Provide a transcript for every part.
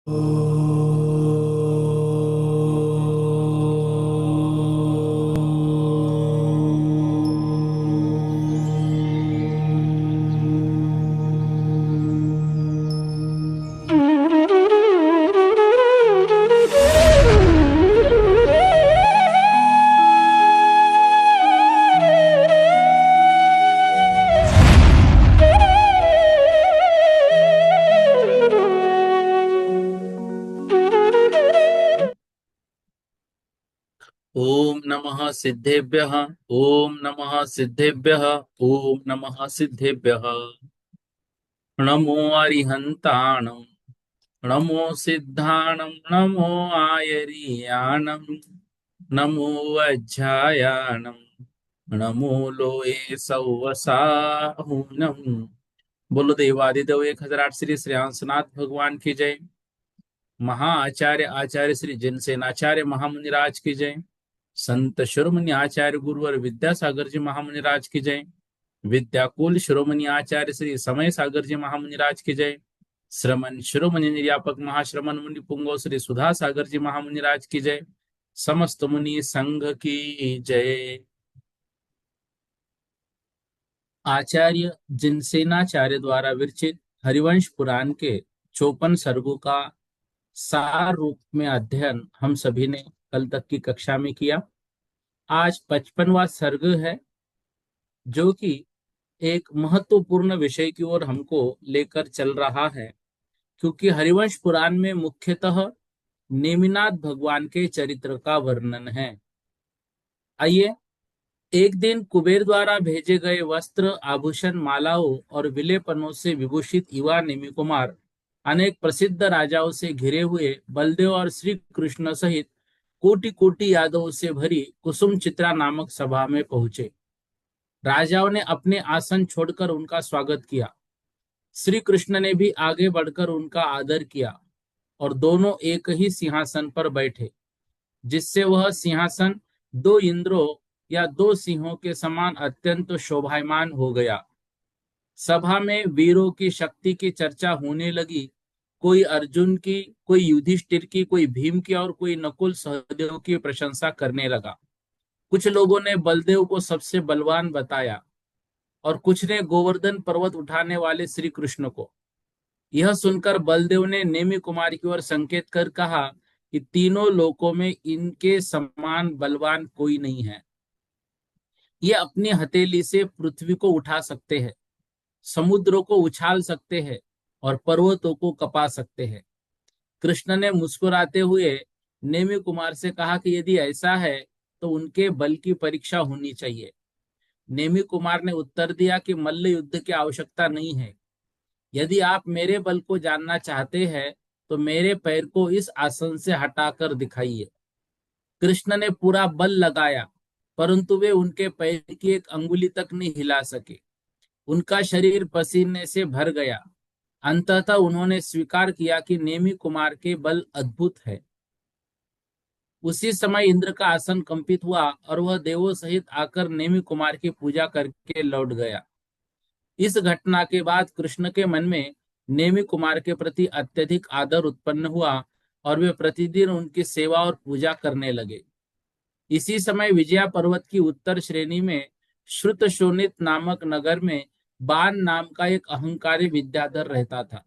ओम नमः सिद्धेभ्यः। ओम नमः सिद्धेभ्यः। ओम नमः सिद्धेभ्यः। नमो अरिहन्ताणं। नमो सिद्धाणं। नमो आयर्याणं। नमो वज्रायाणं। नमो लोये सौवसाहुनम्। बोलो देवादिदेव 1008 श्री श्रेयांसनाथ भगवान की जय। महाआचार्य आचार्य श्री जिनसेनाचार्य महामुनिराज की जय। संत शिरोमणि आचार्य गुरुवर विद्यासागर जी महामुनिराज की जय। विद्याकुल शिरोमणि आचार्य श्री समय सागर जी महामुनिराज की जय। श्रमण शिरोमणि निर्यापक महाश्रमण मुनि पुंगव श्री सुधा सागर जी महामुनिराज की जय। समस्त मुनि संघ की जय। आचार्य जिनसेनाचार्य द्वारा विरचित हरिवंश पुराण के 54 सर्गों का सार रूप में अध्ययन हम सभी ने कल तक की कक्षा में किया। आज 55वां सर्ग है, जो कि एक महत्वपूर्ण विषय की ओर हमको लेकर चल रहा है, क्योंकि हरिवंश पुराण में मुख्यतः नेमिनाथ भगवान के चरित्र का वर्णन है। आइए, एक दिन कुबेर द्वारा भेजे गए वस्त्र, आभूषण, मालाओं और विलेपनों से विभूषित युवा नेमि कुमार अनेक प्रसिद्ध राजाओं से घिरे हुए बलदेव और श्री कृष्ण सहित कोटि कोटि यादवों से भरी कुसुम चित्रा नामक सभा में पहुंचे। राजाओं ने अपने आसन छोड़कर उनका स्वागत किया। श्री कृष्ण ने भी आगे बढ़कर उनका आदर किया और दोनों एक ही सिंहासन पर बैठे, जिससे वह सिंहासन दो इंद्रों या दो सिंहों के समान अत्यंत शोभायमान हो गया। सभा में वीरों की शक्ति की चर्चा होने लगी। कोई अर्जुन की, कोई युधिष्ठिर की, कोई भीम की और कोई नकुल सहदेव की प्रशंसा करने लगा। कुछ लोगों ने बलदेव को सबसे बलवान बताया और कुछ ने गोवर्धन पर्वत उठाने वाले श्री कृष्ण को। यह सुनकर बलदेव ने नेमि कुमार की ओर संकेत कर कहा कि तीनों लोकों में इनके समान बलवान कोई नहीं है। ये अपनी हथेली से पृथ्वी को उठा सकते हैं, समुद्रों को उछाल सकते हैं और पर्वतों को कपा सकते हैं। कृष्ण ने मुस्कुराते हुए नेमि कुमार से कहा कि यदि ऐसा है तो उनके बल की परीक्षा होनी चाहिए। नेमि कुमार ने उत्तर दिया कि मल्ल युद्ध की आवश्यकता नहीं है। यदि आप मेरे बल को जानना चाहते हैं तो मेरे पैर को इस आसन से हटाकर दिखाइए। कृष्ण ने पूरा बल लगाया, परंतु वे उनके पैर की एक अंगुली तक नहीं हिला सके। उनका शरीर पसीने से भर गया। अंततः उन्होंने स्वीकार किया कि नेमि कुमार के बल अद्भुत है। उसी समय इंद्र का आसन कंपित हुआ और वह देवों सहित आकर नेमि कुमार की पूजा करके लौट गया। इस घटना के बाद कृष्ण के मन में नेमि कुमार के प्रति अत्यधिक आदर उत्पन्न हुआ और वे प्रतिदिन उनकी सेवा और पूजा करने लगे। इसी समय विजया पर्वत की उत्तर श्रेणी में श्रुतशोणित नामक नगर में बान नाम का एक अहंकारी विद्याधर रहता था।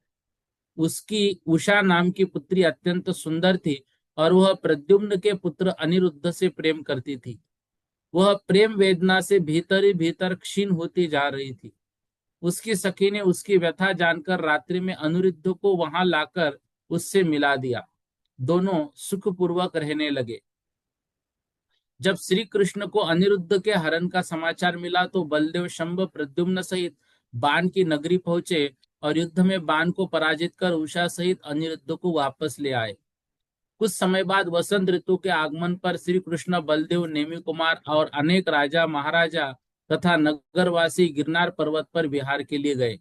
उसकी उषा नाम की पुत्री अत्यंत सुंदर थी और वह प्रद्युम्न के पुत्र अनिरुद्ध से प्रेम करती थी। वह प्रेम वेदना से भीतर ही भीतर क्षीण होती जा रही थी। उसकी सखी ने उसकी व्यथा जानकर रात्रि में अनिरुद्ध को वहां लाकर उससे मिला दिया। दोनों सुखपूर्वक रहने लगे। जब श्री कृष्ण को अनिरुद्ध के हरण का समाचार मिला तो बलदेव शंभ प्रद्युम्न सहित बाण की नगरी पहुंचे और युद्ध में बाण को पराजित कर उषा सहित अनिरुद्ध को वापस ले आए। कुछ समय बाद वसंत ऋतु के आगमन पर श्री कृष्ण, बलदेव, नेमि कुमार और अनेक राजा, महाराजा तथा नगरवासी गिरनार पर्वत पर विहार के लिए गए।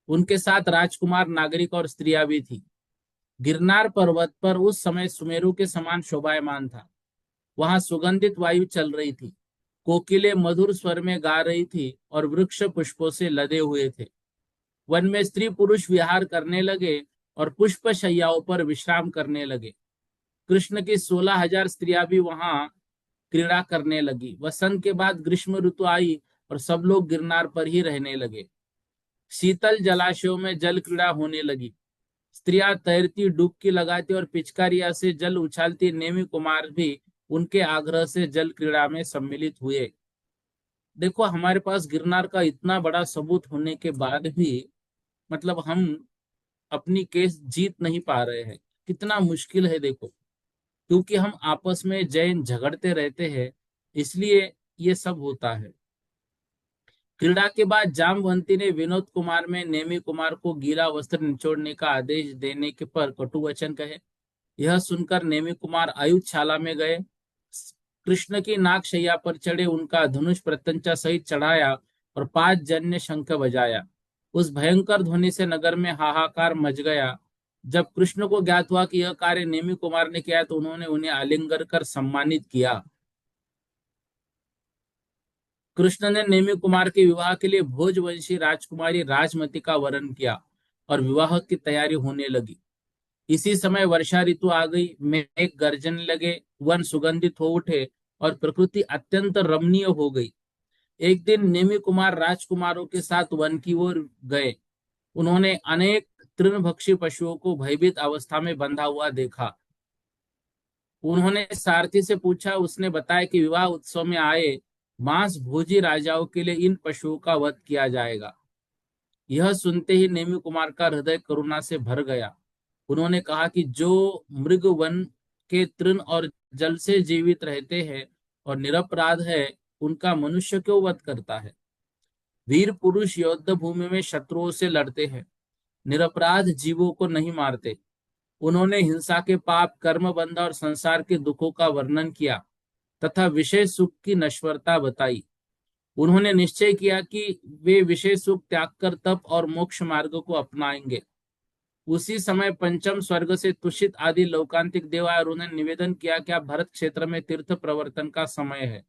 उनके साथ राजकुमार, नागरिक और स्त्रियां भी थी। गिरनार पर्वत पर उस समय सुमेरु के समान शोभायमान था। वहां सुगंधित वायु चल रही थी। कोकिलें मधुर स्वर में गा रही थी और वृक्ष पुष्पों से लदे हुए थे। वन में स्त्री पुरुष विहार करने लगे और पुष्प शैयाओं पर विश्राम करने लगे। कृष्ण की 16,000 स्त्रियां भी वहां क्रीड़ा करने लगी। वसंत के बाद ग्रीष्म ऋतु आई और सब लोग गिरनार पर ही रहने लगे। शीतल जलाशयों में जल क्रीड़ा होने लगी। स्त्रियां तैरती, डुबकी लगाती और पिचकारियां से जल उछालती। नेमी कुमार भी उनके आग्रह से जल क्रीड़ा में सम्मिलित हुए। देखो, हमारे पास गिरनार का इतना बड़ा सबूत होने के बाद भी मतलब हम अपनी केस जीत नहीं पा रहे हैं। कितना मुश्किल है देखो, क्योंकि हम आपस में जैन झगड़ते रहते हैं, इसलिए ये सब होता है। क्रीड़ा के बाद जामवंती ने विनोद कुमार में नेमी कुमार को गीला वस्त्र निचोड़ने का आदेश देने के पर कटु वचन कहे। यह सुनकर नेमी कुमार आयुधशाला में गए। कृष्ण की नागशैया पर चढ़े, उनका धनुष प्रत्यंचा सहित चढ़ाया और 5 जन्य शंख बजाया। उस भयंकर ध्वनि से नगर में हाहाकार मच गया। जब कृष्ण को ज्ञात हुआ कि यह कार्य नेमी कुमार ने किया, तो उन्होंने उन्हें आलिंगर कर सम्मानित किया। कृष्ण ने नेमी कुमार के विवाह के लिए भोजवंशी राजकुमारी राजमती का वरण किया और विवाह की तैयारी होने लगी। इसी समय वर्षा ऋतु आ गई। मेघ गर्जने लगे, वन सुगंधित हो उठे और प्रकृति अत्यंत रमणीय हो गई। एक दिन नेमी कुमार राजकुमारों के साथ वन की ओर गए। उन्होंने अनेक तृणभक्षी पशुओं को भयभीत अवस्था में बंधा हुआ देखा। उन्होंने सारथी से पूछा। उसने बताया कि विवाह उत्सव में आए मांस भोजी राजाओं के लिए इन पशुओं का वध किया जाएगा। यह सुनते ही नेमी कुमार का हृदय करुणा से भर गया। उन्होंने कहा कि जो मृग वन के तृण और जल से जीवित रहते हैं और निरपराध है, उनका मनुष्य क्यों वध करता है। वीर पुरुष युद्ध भूमि में शत्रुओं से लड़ते हैं, निरपराध जीवों को नहीं मारते। उन्होंने हिंसा के पाप, कर्म बंध और संसार के दुखों का वर्णन किया तथा विषय सुख की नश्वरता बताई। उन्होंने निश्चय किया कि वे विषय सुख त्याग कर तप और मोक्ष मार्ग को अपनाएंगे। उसी समय पंचम स्वर्ग से तुषित आदि लौकांतिक देव आए और उन्होंने निवेदन किया कि अब भरत क्षेत्र में तीर्थ प्रवर्तन का समय है।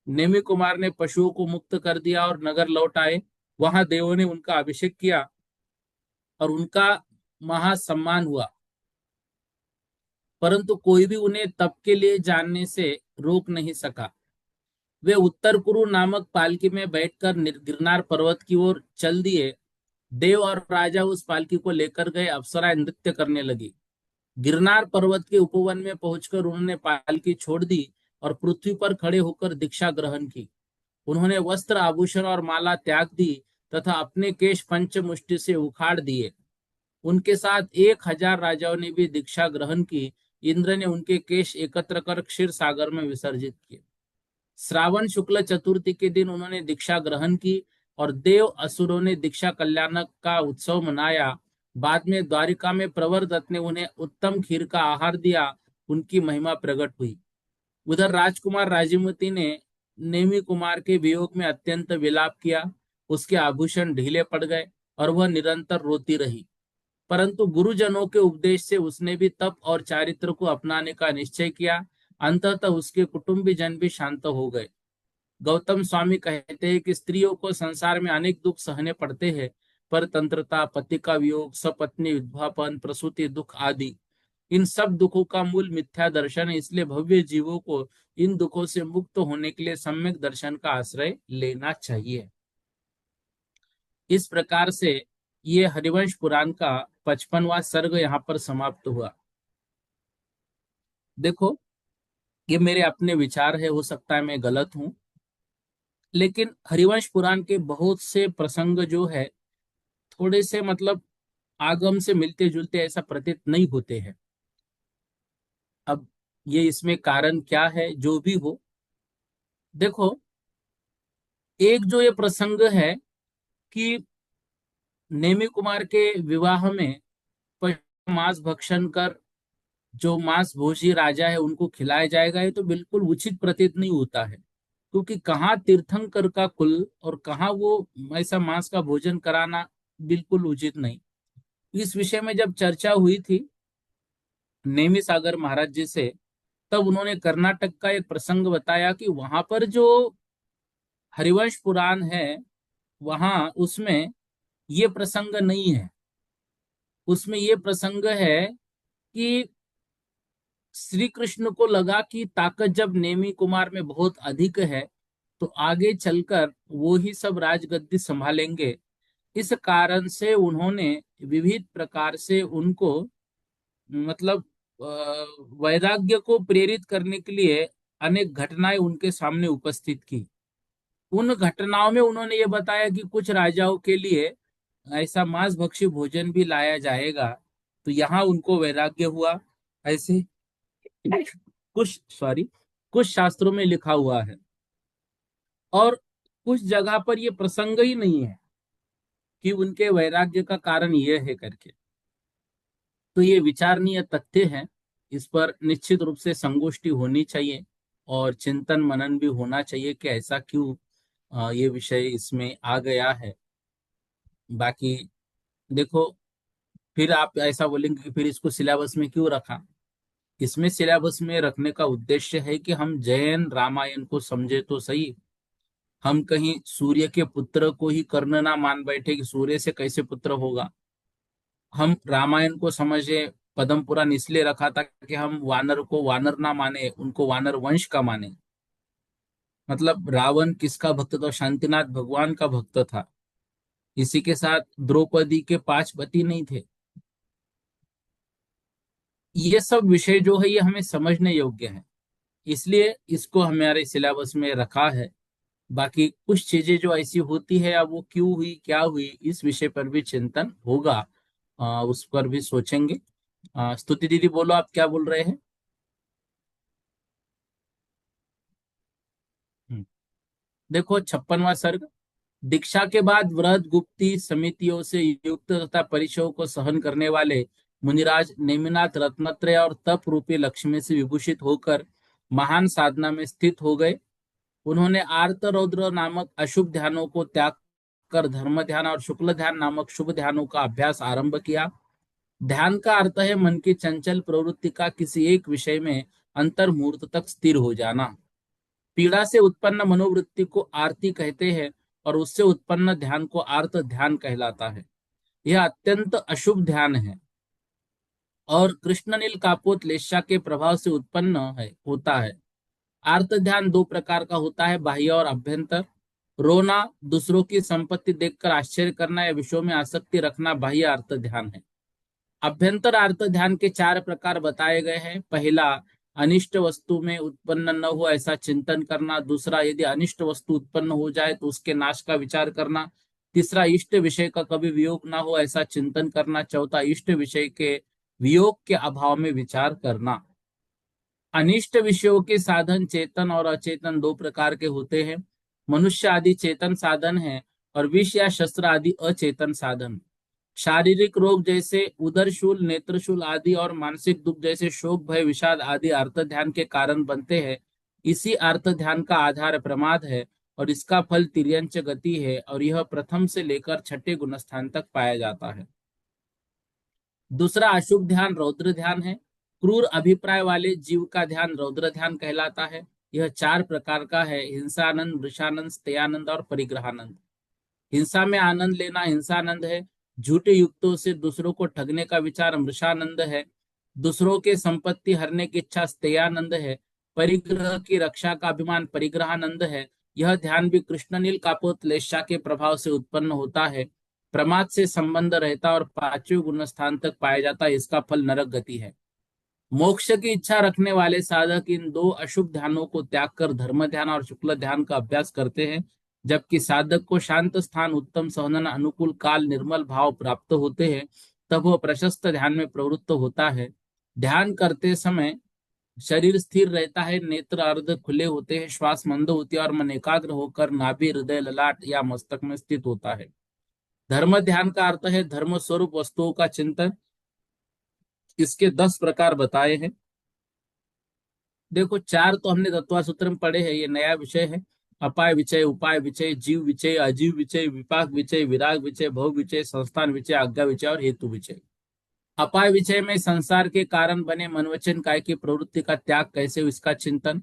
नेमी कुमार ने पशुओं को मुक्त कर दिया और नगर लौट आए। वहां देवों ने उनका अभिषेक किया और उनका महासम्मान हुआ, परंतु कोई भी उन्हें तप के लिए जानने से रोक नहीं सका। वे उत्तर कुरु नामक पालकी में बैठकर गिरनार पर्वत की ओर चल दिए। देव और राजा उस पालकी को लेकर गए। अप्सराएं नृत्य करने लगी। गिरनार पर्वत के उपवन में पहुंचकर उन्होंने पालकी छोड़ दी और पृथ्वी पर खड़े होकर दीक्षा ग्रहण की। उन्होंने वस्त्र, आभूषण और माला त्याग दी तथा अपने केश पंचमुष्टि से उखाड़ दिए। उनके साथ 1,000 राजाओं ने भी दीक्षा ग्रहण की। इंद्र ने उनके केश एकत्र कर क्षीर सागर में विसर्जित किए। श्रावण शुक्ल चतुर्थी के दिन उन्होंने दीक्षा ग्रहण की और देव असुरों ने दीक्षा कल्याण का उत्सव मनाया। बाद में द्वारिका में प्रवर दत्त ने उन्हें उत्तम खीर का आहार दिया। उनकी महिमा प्रकट हुई। उधर राजकुमार राजीमती ने नेमी कुमार के वियोग में अत्यंत विलाप किया। उसके आभूषण ढीले पड़ गए और वह निरंतर रोती रही। परंतु गुरुजनों के उपदेश से उसने भी तप और चारित्र को अपनाने का निश्चय किया। अंततः उसके कुटुंबी जन भी शांत हो गए। गौतम स्वामी कहते हैं कि स्त्रियों को संसार में अनेक दुख सहने पड़ते हैं, पर तंत्रता, पति का वियोग, सपत्नी विधवापन, प्रसूति दुख आदि, इन सब दुखों का मूल मिथ्या दर्शन है। इसलिए भव्य जीवों को इन दुखों से मुक्त होने के लिए सम्यक दर्शन का आश्रय लेना चाहिए। इस प्रकार से ये हरिवंश पुराण का 55वां सर्ग यहाँ पर समाप्त हुआ। देखो, ये मेरे अपने विचार है, हो सकता है मैं गलत हूं, लेकिन हरिवंश पुराण के बहुत से प्रसंग जो है थोड़े से आगम से मिलते जुलते ऐसा प्रतीत नहीं होते हैं। अब ये इसमें कारण क्या है, जो भी हो, देखो, एक जो ये प्रसंग है कि नेमी कुमार के विवाह में मांस भक्षण कर जो मांस भोजी राजा है उनको खिलाया जाएगा, ये तो बिल्कुल उचित प्रतीत नहीं होता है। क्योंकि कहाँ तीर्थंकर का कुल और कहाँ वो ऐसा मांस का भोजन कराना बिल्कुल उचित नहीं। इस विषय में जब चर्चा हुई थी नेमी सागर महाराज जी से, तब उन्होंने कर्नाटक का एक प्रसंग बताया कि वहां पर जो हरिवंश पुराण है, वहां उसमें ये प्रसंग नहीं है। उसमें ये प्रसंग है कि श्री कृष्ण को लगा कि ताकत जब नेमी कुमार में बहुत अधिक है तो आगे चलकर वो ही सब राजगद्दी संभालेंगे। इस कारण से उन्होंने विविध प्रकार से उनको, मतलब अ, वैराग्य को प्रेरित करने के लिए अनेक घटनाएं उनके सामने उपस्थित की। उन घटनाओं में उन्होंने ये बताया कि कुछ राजाओं के लिए ऐसा मांस भक्षी भोजन भी लाया जाएगा, तो यहाँ उनको वैराग्य हुआ। ऐसे कुछ शास्त्रों में लिखा हुआ है, और कुछ जगह पर ये प्रसंग ही नहीं है कि उनके वैराग्य का कारण ये है करके। तो ये विचारणीय तथ्य है, इस पर निश्चित रूप से संगोष्ठी होनी चाहिए और चिंतन मनन भी होना चाहिए कि ऐसा क्यों ये विषय इसमें आ गया है। बाकी देखो, फिर आप ऐसा बोलेंगे कि फिर इसको सिलेबस में क्यों रखा। इसमें सिलेबस में रखने का उद्देश्य है कि हम जैन रामायण को समझे तो सही। हम कहीं सूर्य के पुत्र को ही कर्ण ना मान बैठे कि सूर्य से कैसे पुत्र होगा। हम रामायण को समझे, पद्म पुराण इसलिए रखा था कि हम वानर को वानर ना माने, उनको वानर वंश का माने। मतलब रावण किसका भक्त था? शांतिनाथ भगवान का भक्त था। इसी के साथ द्रौपदी के 5 पति नहीं थे। ये सब विषय जो है ये हमें समझने योग्य है, इसलिए इसको हमारे सिलेबस में रखा है। बाकी कुछ चीजें जो ऐसी होती है, अब वो क्यों हुई क्या हुई, इस विषय पर भी चिंतन होगा। उस पर भी सोचेंगे। स्तुति दीदी बोलो, आप क्या बोल रहे हैं? हम्म, देखो 56वां सर्ग। दीक्षा के बाद वृहद गुप्ती समितियों से युक्त तथा परिचयों को सहन करने वाले मुनिराज नेमिनाथ रत्नत्रय और तप रूपी लक्ष्मी से विभूषित होकर महान साधना में स्थित हो गए। उन्होंने आर्त रौद्र नामक अशुभ ध्यानों को त्याग कर धर्म ध्यान और शुक्ल ध्यान नामक शुभ ध्यानों का अभ्यास आरंभ किया। ध्यान का अर्थ है मन की चंचल प्रवृत्ति का किसी एक विषय में अंतर मुहूर्त तक स्थिर हो जाना। पीड़ा से उत्पन्न मनोवृत्ति को आरती कहते हैं और उससे उत्पन्न ध्यान को आर्त ध्यान कहलाता है। यह अत्यंत अशुभ ध्यान है और कृष्णनील कापोत लेशा के प्रभाव से उत्पन्न होता है। आर्त ध्यान दो प्रकार का होता है, बाह्य और अभ्यंतर। रोना, दूसरों की संपत्ति देखकर आश्चर्य करना या विषयों में आसक्ति रखना बाह्य आर्त ध्यान है। अभ्यंतर आर्त ध्यान के 4 प्रकार बताए गए हैं। पहला, अनिष्ट वस्तु में उत्पन्न न हो ऐसा चिंतन करना। दूसरा, यदि अनिष्ट वस्तु उत्पन्न हो जाए तो उसके नाश का विचार करना। तीसरा, इष्ट विषय का कभी वियोग ना हो ऐसा चिंतन करना। चौथा, इष्ट विषय के वियोग के अभाव में विचार करना। अनिष्ट विषयों के साधन चेतन और अचेतन दो प्रकार के होते हैं। मनुष्य आदि चेतन साधन है और विष या शस्त्र आदि अचेतन साधन। शारीरिक रोग जैसे उदरशूल, नेत्रशूल आदि और मानसिक दुख जैसे शोक, भय, विषाद आदि अर्थ ध्यान के कारण बनते हैं। इसी अर्थ ध्यान का आधार प्रमाद है और इसका फल तिर्यंच गति है, और यह प्रथम से लेकर छठे गुणस्थान तक पाया जाता है। दूसरा अशुभ ध्यान रौद्र ध्यान है। क्रूर अभिप्राय वाले जीव का ध्यान रौद्र ध्यान कहलाता है। यह 4 प्रकार का है: हिंसानंद, वृषानंद, स्तेयानंद और परिग्रहानंद। हिंसा में आनंद लेना हिंसानंद है। झूठे युक्तों से दूसरों को ठगने का विचार मृषानंद है। दूसरों के संपत्ति हरने की इच्छा स्तेयानंद है। परिग्रह की रक्षा का अभिमान परिग्रहानंद है। यह ध्यान भी कृष्णनील कापोतलेशा के प्रभाव से उत्पन्न होता है। प्रमाद से संबंध रहता और 5वें गुण स्थान तक पाया जाता है। इसका फल नरक गति है। मोक्ष की इच्छा रखने वाले साधक इन दो अशुभ ध्यानों को त्याग कर धर्म ध्यान और शुक्ल ध्यान का अभ्यास करते हैं। जबकि साधक को शांत स्थान, उत्तम संहनन, अनुकूल काल, निर्मल भाव प्राप्त होते हैं, तब वह प्रशस्त ध्यान में प्रवृत्त होता है। ध्यान करते समय शरीर स्थिर रहता है, नेत्र अर्ध खुले होते हैं, श्वास मंद होती है और मन एकाग्र होकर नाभि, हृदय, ललाट या मस्तक में स्थित होता है। धर्म ध्यान का अर्थ है धर्म स्वरूप वस्तुओं का चिंतन। इसके 10 प्रकार बताए हैं। देखो, 4 तो हमने तत्वा सूत्र में पढ़े हैं, ये नया विषय है। अपाय विचय, उपाय विचय, जीव विचय, अजीव विचय, विपाक विचय, विराग विचय, भोग विचय, संस्थान विचय, आज्ञा विचय और हेतु विचय। अपाय विचय में संसार के कारण बने मन वचन काय की प्रवृत्ति का त्याग कैसे हो, इसका चिंतन।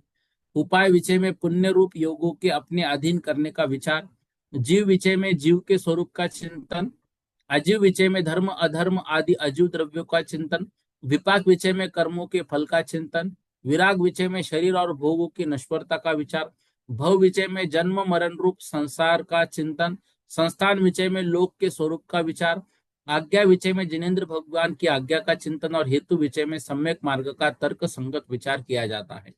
उपाय विचय में पुण्य रूप योगों के अपने अधीन करने का विचार। जीव विचय में जीव के स्वरूप का चिंतन। अजीव विषय में धर्म अधर्म आदि अजीव द्रव्यों का चिंतन, विपाक विषय में कर्मों के फल का चिंतन, विराग विषय में शरीर और भोगों की नश्वरता का विचार, भव विषय में जन्म मरण रूप संसार का चिंतन, संस्थान विषय में लोक के स्वरूप का विचार, आज्ञा विषय में जिनेन्द्र भगवान की आज्ञा का चिंतन और हेतु विषय में सम्यक मार्ग का तर्क संगत विचार किया जाता है।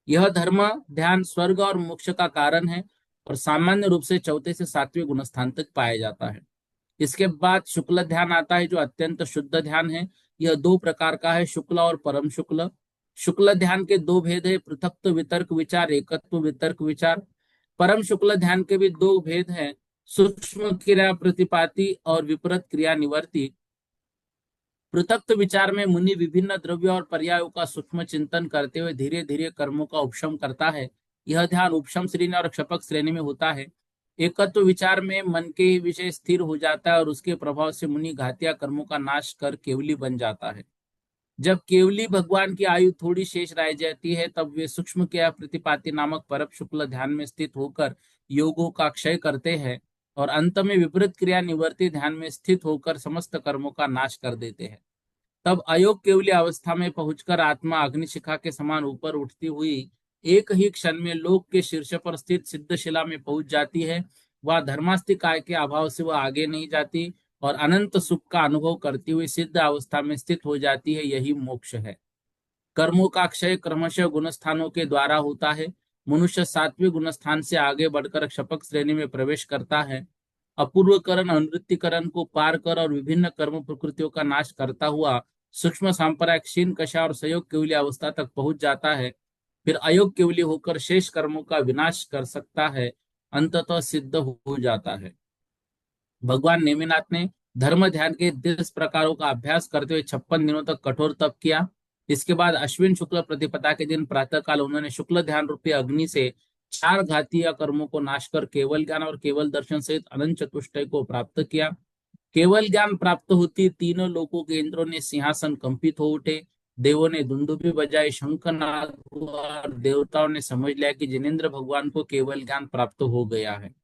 यह धर्म ध्यान स्वर्ग और मोक्ष का कारण है और सामान्य रूप से चौथे से सातवें गुणस्थान तक पाया जाता है। इसके बाद शुक्ल ध्यान आता है जो अत्यंत शुद्ध ध्यान है। यह दो प्रकार का है, शुक्ल और परम शुक्ल। शुक्ल ध्यान के दो भेद है, पृथक्त्व वितर्क विचार, एकत्व वितर्क विचार। परम शुक्ल ध्यान के भी दो भेद हैं, सूक्ष्म क्रिया प्रतिपाति और विपरीत क्रिया निवर्ती। पृथक्त्व विचार में मुनि विभिन्न द्रव्यों और पर्यायों का सूक्ष्म चिंतन करते हुए धीरे धीरे कर्मों का उपशम करता है। यह ध्यान उपशम श्रेणी और क्षपक श्रेणी में होता है। एकत्व विचार में मन के ही विषय स्थिर हो जाता है और उसके प्रभाव से मुनि घातिया कर्मों का नाश कर केवली बन जाता है। जब केवली भगवान की आयु थोड़ी शेष रह जाती है तब वे सूक्ष्म क्रिया प्रतिपाति नामक परम शुक्ल ध्यान में स्थित होकर योगों का क्षय करते हैं और अंत में विपरीत क्रिया निवर्ती ध्यान में स्थित होकर समस्त कर्मों का नाश कर देते हैं। तब अयोग केवली अवस्था में पहुंचकर आत्मा अग्निशिखा के समान ऊपर उठती हुई एक ही क्षण में लोक के शीर्ष पर स्थित सिद्धशिला में पहुंच जाती है। वह धर्मास्तिक काय के अभाव से वह आगे नहीं जाती और अनंत सुख का अनुभव करती हुई सिद्ध अवस्था में स्थित हो जाती है। यही मोक्ष है। कर्मों का क्षय क्रमशः गुणस्थानों के द्वारा होता है। मनुष्य सात्विक गुणस्थान से आगे बढ़कर क्षपक श्रेणी में प्रवेश करता है। अपूर्वकरण अनुवृत्तिकरण को पार कर और विभिन्न कर्म प्रकृतियों का नाश करता हुआ सूक्ष्म सांप्रदायिक क्षीण कषा और संयोग केवली अवस्था तक पहुंच जाता है। फिर अयोग केवली होकर शेष कर्मों का विनाश कर सकता है, अंततः सिद्ध हो जाता है। भगवान नेमिनाथ ने धर्म ध्यान के 10 प्रकारों का अभ्यास करते हुए 56 दिनों तक कठोर तप किया। इसके बाद अश्विन शुक्ल प्रतिपदा के दिन प्रातःकाल उन्होंने शुक्ल ध्यान रूपी अग्नि से 4 घातीय कर्मों को नाश कर केवल ज्ञान और केवल दर्शन सहित अनंत चतुष्टय को प्राप्त किया। केवल ज्ञान प्राप्त होती तीनों लोकों के इंद्रों ने सिंहासन कंपित हो उठे, देवों ने दुंदुभी बजाई, शंखनाद हुआ और देवताओं ने समझ लिया कि जिनेन्द्र भगवान को केवल ज्ञान प्राप्त हो गया है।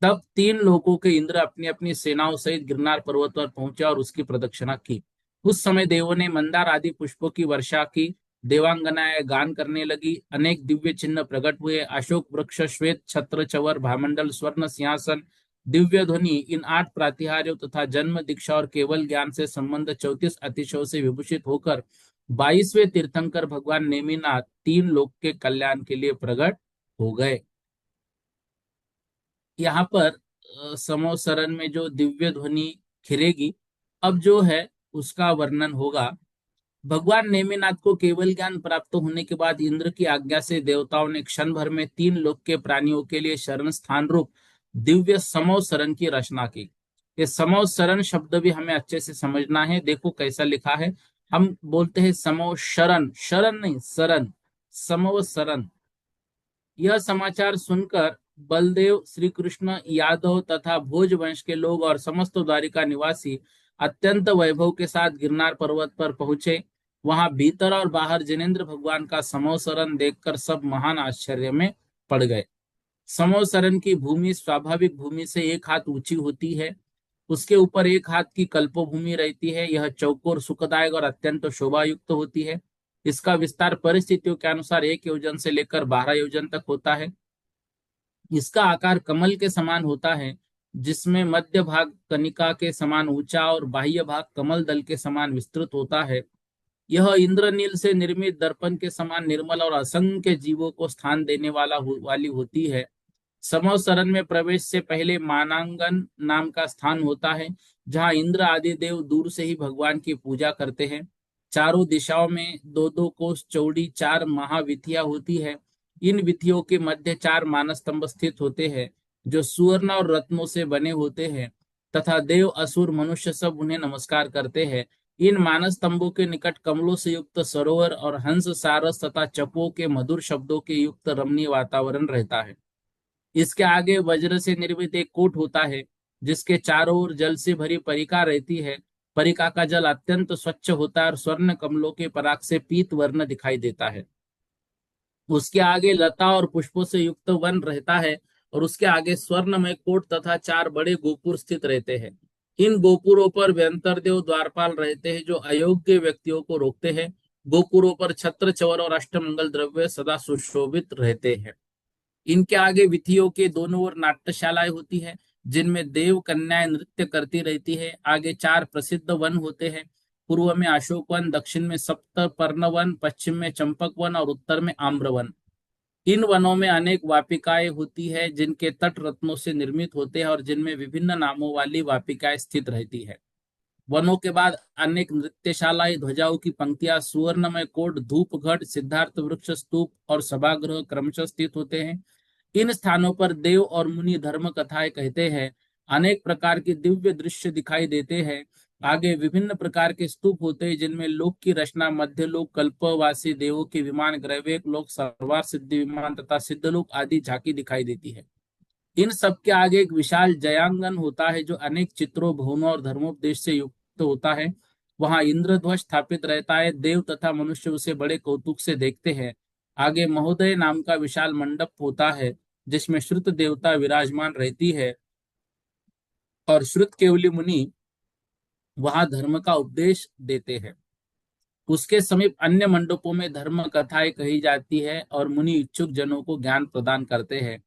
तब तीन लोकों के इंद्र अपनी अपनी सेनाओं सहित गिरनार पर्वत पर पहुंचे और उसकी प्रदक्षिणा की। उस समय देवों ने मंदार आदि पुष्पों की वर्षा की, देवांगनाएं गान करने लगी, अनेक दिव्य चिन्ह प्रकट हुए, अशोक वृक्ष, श्वेत छत्र, चवर, भामंडल, स्वर्ण सिंहासन, दिव्य ध्वनि, इन 8 प्रातिहार्यों तथा जन्म दीक्षा और केवल ज्ञान से संबंध 34 अतिशयों से विभूषित होकर 22वें तीर्थंकर भगवान नेमिनाथ तीन लोक के कल्याण के लिए प्रकट हो गए। यहाँ पर समोसरण में जो दिव्य ध्वनि खिरेगी, अब जो है उसका वर्णन होगा। भगवान नेमिनाथ को केवल ज्ञान प्राप्त होने के बाद इंद्र की आज्ञा से देवताओं ने क्षण भर में तीन लोक के प्राणियों के लिए शरण स्थान रूप दिव्य समोसरण की रचना की। ये समोसरण शब्द भी हमें अच्छे से समझना है। देखो कैसा लिखा है, हम बोलते हैं समोशरण, शरण नहीं शरण, समोसरण। यह समाचार सुनकर बलदेव, श्री कृष्ण, यादव तथा भोज वंश के लोग और समस्त द्वारिका निवासी अत्यंत वैभव के साथ गिरनार पर्वत पर पहुंचे। वहां भीतर और बाहर जिनेन्द्र भगवान का समोसरण देखकर सब महान आश्चर्य में पड़ गए। समोसरण की भूमि स्वाभाविक भूमि से 1 हाथ ऊंची होती है। उसके ऊपर 1 हाथ की कल्पभूमि रहती है। यह चौकोर, सुखदायक और अत्यंत शोभायुक्त होती है। इसका विस्तार परिस्थितियों के अनुसार 1 योजन से लेकर 12 योजन तक होता है। इसका आकार कमल के समान होता है, जिसमें मध्य भाग कनिका के समान ऊंचा और बाह्य भाग कमल दल के समान विस्तृत होता है। यह इंद्रनील से निर्मित दर्पण के समान निर्मल और असंख्य जीवों को स्थान देने वाली होती है। समवसरण में प्रवेश से पहले मानांगन नाम का स्थान होता है, जहां इंद्र आदि देव दूर से ही भगवान की पूजा करते हैं। चारों दिशाओं में 2-2 कोस चौड़ी 4 महाविथियां होती है। इन विथियों के मध्य 4 मानस्तंभ स्थित होते हैं, जो सुवर्ण और रत्नों से बने होते हैं, तथा देव, असुर, मनुष्य सब उन्हें नमस्कार करते हैं। इन मानस स्तंभों के निकट कमलों से युक्त सरोवर और हंस, सारस तथा चपों के मधुर शब्दों के युक्त रमणीय वातावरण रहता है। इसके आगे वज्र से निर्मित एक कूट होता है, जिसके चारों ओर जल से भरी परिका रहती है। परिका का जल अत्यंत स्वच्छ होता है और स्वर्ण कमलों के पराग से पीत वर्ण दिखाई देता है। उसके आगे लता और पुष्पों से युक्त वन रहता है और उसके आगे स्वर्णमय कोट तथा 4 बड़े गोपुर स्थित रहते हैं। इन गोपुरों पर व्यंतर देव द्वारपाल रहते हैं जो अयोग्य व्यक्तियों को रोकते हैं। गोपुरों पर छत्र चवर और अष्टमंगल द्रव्य सदा सुशोभित रहते हैं। इनके आगे विथियों के दोनों ओर नाट्यशालाएं होती है जिनमें देव कन्याएं नृत्य करती रहती है। आगे चार प्रसिद्ध वन होते हैं। पूर्व में अशोक वन, दक्षिण में सप्तपर्ण वन, पश्चिम में चंपक वन और उत्तर में आम्र वन। इन वनों में अनेक वापिकाएं होती है जिनके तट रत्नों से निर्मित होते हैं और जिनमें विभिन्न नामों वाली वापिकाएं स्थित रहती है। वनों के बाद अनेक नृत्यशालाएं, ध्वजाओं की पंक्तियां, सुवर्णमय कोट, धूप घट, सिद्धार्थ वृक्ष, स्तूप और सभागृह क्रमशः स्थित होते हैं। इन स्थानों पर देव और मुनि धर्म कथाएं कहते हैं। अनेक प्रकार के दिव्य दृश्य दिखाई देते हैं। आगे विभिन्न प्रकार के स्तूप होते हैं जिनमें लोक की रचना, मध्य लोक, कल्पवासी देवों के विमान, ग्रैवेक लोक, सर्वार सिद्धि विमान तथा सिद्ध लोक आदि झांकी दिखाई देती है। इन सब के आगे एक विशाल जयांगन होता है जो अनेक चित्रों, भवनों और धर्मोपदेश से युक्त होता है। वहां इंद्रध्वज स्थापित रहता है। देव तथा मनुष्य उसे बड़े कौतुक से देखते हैं। आगे महोदय नाम का विशाल मंडप होता है जिसमें श्रुत देवता विराजमान रहती है और श्रुत केवली मुनि वहां धर्म का उपदेश देते हैं। उसके समीप अन्य मंडपों में धर्म कथाएं कही जाती है और मुनि इच्छुक जनों को ज्ञान प्रदान करते हैं।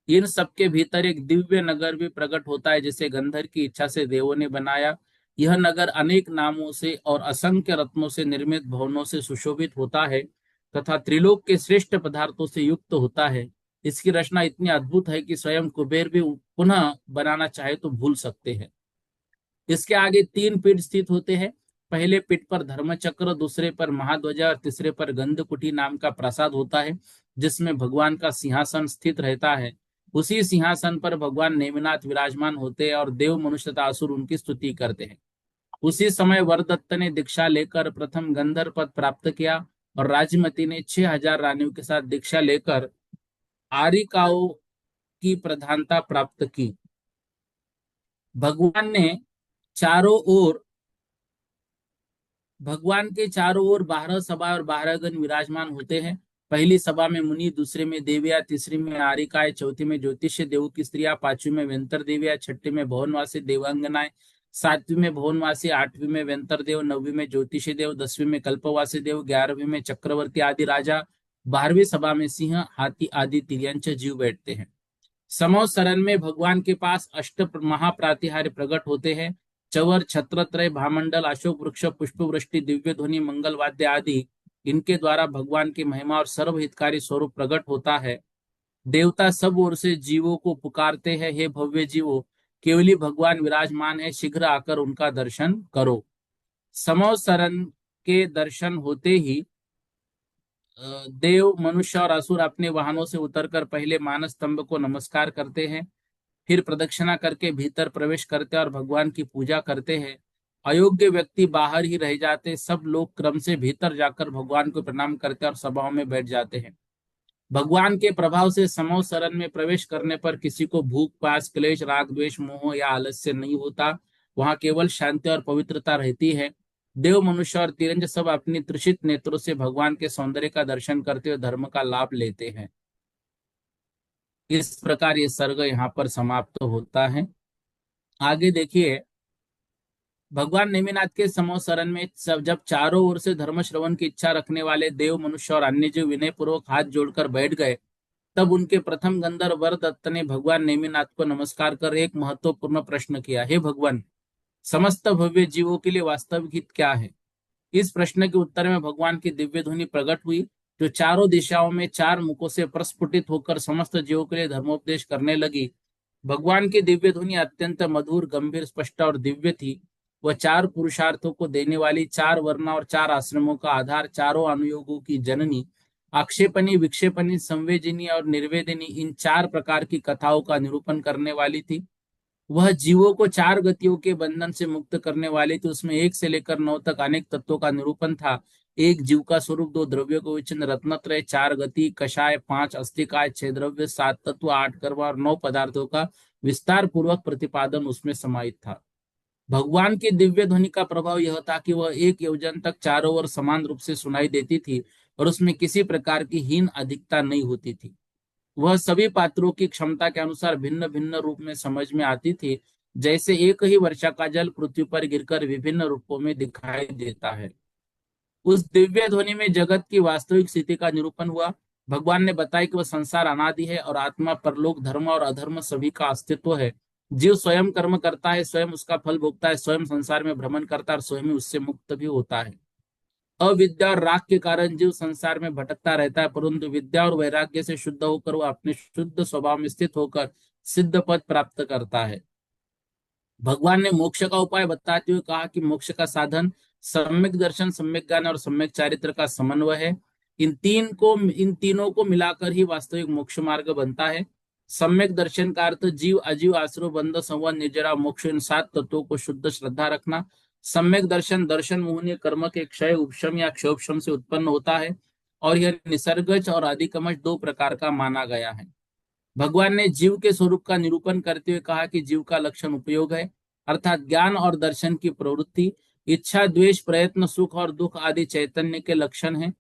इन सबके भीतर एक दिव्य नगर भी प्रकट होता है जिसे गंधर की इच्छा से देवों ने बनाया। यह नगर अनेक नामों से और असंख्य रत्नों से निर्मित भवनों से सुशोभित होता है तथा त्रिलोक के श्रेष्ठ पदार्थों से युक्त होता है। इसकी रचना इतनी अद्भुत है कि स्वयं कुबेर भी पुनः बनाना चाहे तो भूल सकते हैं। इसके आगे तीन पीठ स्थित होते हैं। पहले पीठ पर धर्मचक्र, दूसरे पर महाध्वजा और तीसरे पर गंधकुटी नाम का प्रासाद होता है जिसमें भगवान का सिंहासन स्थित रहता है। उसी सिंहासन पर भगवान नेमिनाथ विराजमान होते हैं और देव, मनुष्य तथा असुर उनकी स्तुति करते हैं। उसी समय वरदत्त ने दीक्षा लेकर प्रथम गंधर्व पद प्राप्त किया और राजमती ने 6,000 रानियों के साथ दीक्षा लेकर आरिकाओं की प्रधानता प्राप्त की। भगवान ने चारों ओर भगवान के चारों ओर 12 सभा और 12 गण विराजमान होते हैं। पहली सभा में मुनि, दूसरे में देविया, तीसरी में आरिकाएं, चौथी में ज्योतिष्य देवों की स्त्रियां, पांचवी में वेंतर देविया, छठी में भवनवासी देवांगनाएं, सातवीं में भवनवासी, आठवीं में वेंतर देव, नौवीं में ज्योतिषी देव, 10वीं में कल्पवासी देव, 11वीं में चक्रवर्ती आदि राजा, 12वीं सभा में सिंह, हाथी आदि तिर्यंच जीव बैठते हैं। समो शरण में भगवान के पास अष्ट महाप्रातिहार्य प्रकट होते हैं। चवर, छत्रत्रय, भामंडल, अशोक वृक्ष, पुष्प वृष्टि, दिव्य ध्वनि, मंगल वाद्य आदि इनके द्वारा भगवान की महिमा और सर्वहितकारी स्वरूप प्रकट होता है। देवता सब ओर से जीवों को पुकारते हैं, हे भव्य जीवो, केवली भगवान विराजमान है, शीघ्र आकर उनका दर्शन करो। समो शरण के दर्शन होते ही देव, मनुष्य और असुर अपने वाहनों से उतरकर पहले मानस स्तंभ को नमस्कार करते हैं, फिर प्रदक्षिणा करके भीतर प्रवेश करते हैं और भगवान की पूजा करते हैं। अयोग्य व्यक्ति बाहर ही रह जाते। सब लोग क्रम से भीतर जाकर भगवान को प्रणाम करते और सभाओं में बैठ जाते हैं। भगवान के प्रभाव से समो शरण में प्रवेश करने पर किसी को भूख, प्यास, क्लेश, राग, द्वेष, मोह या आलस्य नहीं होता। वहां केवल शांति और पवित्रता रहती है। देव, मनुष्य और तिरंज सब अपनी त्रिषित नेत्रों से भगवान के सौंदर्य का दर्शन करते हुए धर्म का लाभ लेते हैं। इस प्रकार ये सर्ग यहाँ पर समाप्त होता है। आगे देखिए, भगवान नेमिनाथ के समो शरण में सब जब चारों ओर से धर्म श्रवण की इच्छा रखने वाले देव, मनुष्य और अन्य जीव विनय पूर्वक हाथ जोड़कर बैठ गए, तब उनके प्रथम गंधर्व वरदत्त ने भगवान नेमिनाथ को नमस्कार कर एक महत्वपूर्ण प्रश्न किया। हे भगवान, समस्त भव्य जीवों के लिए वास्तविक हित क्या है? इस प्रश्न के उत्तर में भगवान की दिव्य ध्वनि प्रकट हुई जो चारों दिशाओं में चार मुखों से प्रस्फुटित होकर समस्त जीवों के लिए धर्मोपदेश करने लगी। भगवान की दिव्य ध्वनि अत्यंत मधुर, गंभीर, स्पष्ट और दिव्य थी। वह चार पुरुषार्थों को देने वाली, चार वर्ण और चार आश्रमों का आधार, चारों अनुयोगों की जननी, आक्षेपणी, विक्षेपणी, संवेदिनी और निर्वेदिनी, इन चार प्रकार की कथाओं का निरूपण करने वाली थी। वह जीवों को चार गतियों के बंधन से मुक्त करने वाली थी। उसमें एक से लेकर 9 तक अनेक तत्वों का निरूपण था। एक जीव का स्वरूप, दो द्रव्यों को विचिन्न रत्नत्रय, चार गति, कषाय, 5 अस्थिकाय, 6 द्रव्य, 7 तत्व, 8 कर्म और 9 पदार्थों का विस्तार पूर्वक प्रतिपादन उसमें समाहित था। भगवान की दिव्य ध्वनि का प्रभाव यह था कि वह एक योजन तक चारों ओर समान रूप से सुनाई देती थी और उसमें किसी प्रकार की हीन अधिकता नहीं होती थी। वह सभी पात्रों की क्षमता के अनुसार भिन्न भिन्न रूप में समझ में आती थी। जैसे एक ही वर्षा का जल पृथ्वी पर गिरकर विभिन्न रूपों में दिखाई देता है। उस दिव्य ध्वनि में जगत की वास्तविक स्थिति का निरूपण हुआ। भगवान ने बताया कि वह संसार अनादि है और आत्मा, परलोक, धर्म और अधर्म सभी का अस्तित्व है। जीव स्वयं कर्म करता है, स्वयं उसका फल भोगता है, स्वयं संसार में भ्रमण करता है और स्वयं ही उससे मुक्त भी होता है। अविद्या और राग के कारण जीव संसार में भटकता रहता है, परंतु विद्या और वैराग्य से शुद्ध होकर वह अपने शुद्ध स्वभाव में स्थित होकर सिद्ध पद प्राप्त करता है। भगवान ने मोक्ष का उपाय बताते हुए कहा कि मोक्ष का साधन सम्यक दर्शन, सम्यक ज्ञान और सम्यक चारित्र का समन्वय है। इन तीनों को मिलाकर ही वास्तविक मोक्ष मार्ग बनता है। सम्यक दर्शन का अर्थ जीव, अजीव, आश्रव, बंध, संवर, निर्जरा, मोक्ष, इन सात तत्वों को शुद्ध श्रद्धा रखना। सम्यक दर्शन, दर्शन मोहनीय कर्म के क्षय उपशम या क्षयोपशम से उत्पन्न होता है और यह निसर्गज और अधिकमज दो प्रकार का माना गया है। भगवान ने जीव के स्वरूप का निरूपण करते हुए कहा कि जीव का लक्षण उपयोग है, अर्थात ज्ञान और दर्शन की प्रवृत्ति। इच्छा, द्वेष, प्रयत्न, सुख और दुख आदि चैतन्य के लक्षण हैं।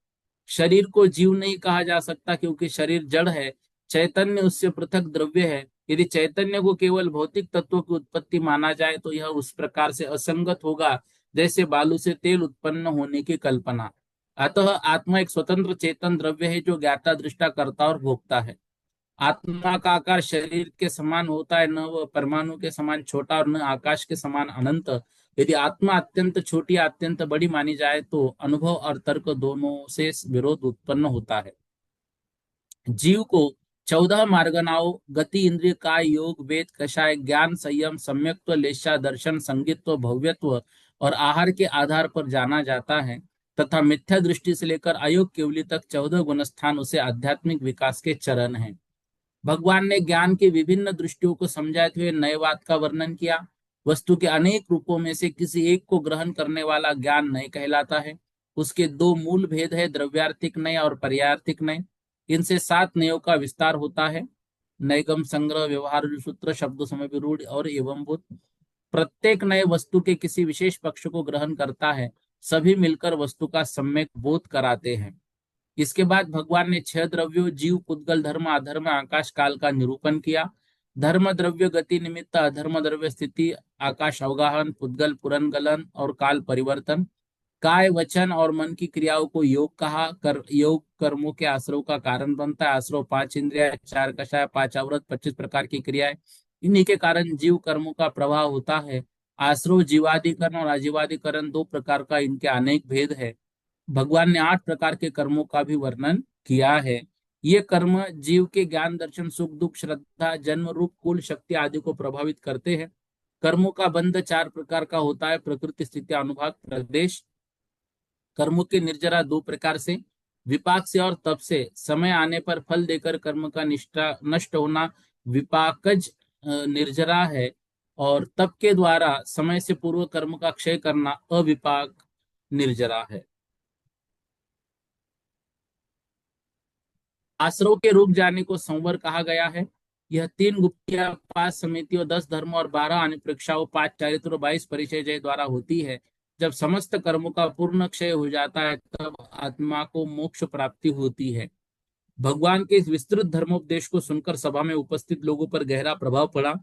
शरीर को जीव नहीं कहा जा सकता क्योंकि शरीर जड़ है, चैतन्य उससे पृथक द्रव्य है। यदि चैतन्य को केवल भौतिक तत्वों की उत्पत्ति माना जाए तो यह उस प्रकार से असंगत होगा जैसे बालू से तेल उत्पन्न होने की कल्पना। अतः आत्मा एक स्वतंत्र चेतन द्रव्य है जो ज्ञाता, दृष्टा, कर्ता और भोक्ता है। आत्मा का आकार शरीर के समान होता है, न वह परमाणु के समान छोटा और न आकाश के समान अनंत। यदि आत्मा अत्यंत छोटी या अत्यंत बड़ी मानी जाए तो अनुभव और तर्क दोनों से विरोध उत्पन्न होता है। जीव को 14 मार्गनाओं, गति, इंद्रिय, काय, योग, वेद, कषाय, ज्ञान, संयम, सम्यक्त्व, लेशा, दर्शन, संगित्व, भव्यत्व और आहार के आधार पर जाना जाता है तथा मिथ्या दृष्टि से लेकर अयोग केवली तक 14 गुणस्थान उसे आध्यात्मिक विकास के चरण हैं। भगवान ने ज्ञान की विभिन्न दृष्टियों को समझाते हुए नयवाद का वर्णन किया। वस्तु के अनेक रूपों में से किसी एक को ग्रहण करने वाला ज्ञान नय कहलाता है। उसके दो मूल भेद है, द्रव्यार्थिक नय और पर्यार्थिक नय। इनसे 7 नयों का विस्तार होता है: नैगम, संग्रह, व्यवहार, सूत्र, शब्द, समय, विरूढ़ और एवं भूत। प्रत्येक नए वस्तु के किसी विशेष पक्ष को ग्रहण करता है, सभी मिलकर वस्तु का सम्यक बोध कराते हैं। इसके बाद भगवान ने 6 द्रव्यों, जीव, पुद्गल, धर्म, अधर्म, आकाश, काल का निरूपण किया। धर्म द्रव्य गति निमित्त, अधर्म द्रव्य स्थिति, आकाश अवगाहन, पुद्गल पुरनगलन और काल परिवर्तन। काय, वचन और मन की क्रियाओं को योग कहा। योग कर्मों के आश्रव का कारण बनता है। आश्रव 5 इंद्रिया, 4 कषाय, 5 अवरत, 25 प्रकार की क्रियाएं। इन्हीं के कारण जीव कर्मों का प्रवाह होता है। आश्रव जीवादिकरण और अजीवादिकरण 2 प्रकार का, इनके अनेक भेद है। भगवान ने 8 प्रकार के कर्मों का भी वर्णन किया है। ये कर्म जीव के ज्ञान, दर्शन, सुख, दुख, श्रद्धा, जन्म, रूप, कुल, शक्ति आदि को प्रभावित करते हैं। कर्मों का बंध 4 प्रकार का होता है: प्रकृति, स्थिति, अनुभाग, प्रदेश। कर्मों के निर्जरा 2 प्रकार से: विपाक से और तप से। समय आने पर फल देकर कर्म का निष्ठा नष्ट होना विपाकज निर्जरा है, और तप के द्वारा समय से पूर्व कर्म का क्षय करना अविपाक निर्जरा है। आश्रव के रुक जाने को संवर कहा गया है। यह 3 गुप्तियां, 5 समितियों, 10 धर्म और 12 अनुप्रेक्षाओं, 5 चारित्र और 22 परिचय जय द्वारा होती है। जब समस्त कर्मों का पूर्ण क्षय हो जाता है तब आत्मा को मोक्ष प्राप्ति होती है। भगवान के इस विस्तृत धर्मोपदेश को सुनकर सभा में उपस्थित लोगों पर गहरा प्रभाव पड़ा।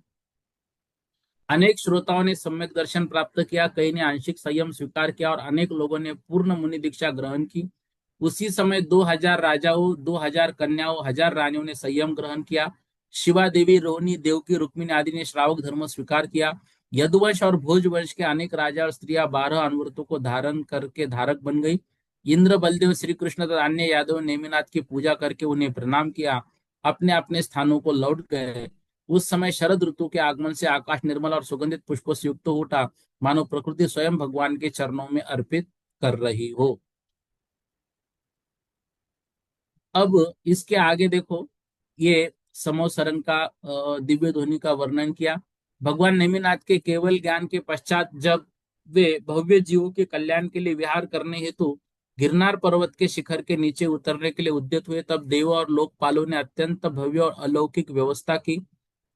अनेक श्रोताओं ने सम्यक दर्शन प्राप्त किया, कई ने आंशिक संयम स्वीकार किया और अनेक लोगों ने पूर्ण मुनि दीक्षा ग्रहण की। उसी समय 2000 राजाओं, 2000 कन्याओं, 1000 रानियों ने संयम ग्रहण किया। शिवा देवी, रोहिणी, देवकी, रुक्मिणी आदि ने श्रावक धर्म स्वीकार किया। यदुवंश और भोजवंश के अनेक राजा और स्त्रियां 12 अनुव्रतों को धारण करके धारक बन गई। इंद्र, बलदेव, श्री कृष्ण तथा अन्य यादव नेमिनाथ की पूजा करके उन्हें प्रणाम किया, अपने अपने स्थानों को लौट गए। उस समय शरद ऋतु के आगमन से आकाश निर्मल और सुगंधित पुष्पों से युक्त हो उठा, मानो प्रकृति स्वयं भगवान के चरणों में अर्पित कर रही हो। अब इसके आगे देखो, ये समोसरन का दिव्य ध्वनि का वर्णन किया। भगवान नेमिनाथ के केवल ज्ञान के पश्चात जब वे भव्य जीवों के कल्याण के लिए विहार करने हेतु गिरनार पर्वत के शिखर के नीचे उतरने के लिए उद्यत हुए, तब देव और लोकपालों ने अत्यंत भव्य और अलौकिक व्यवस्था की।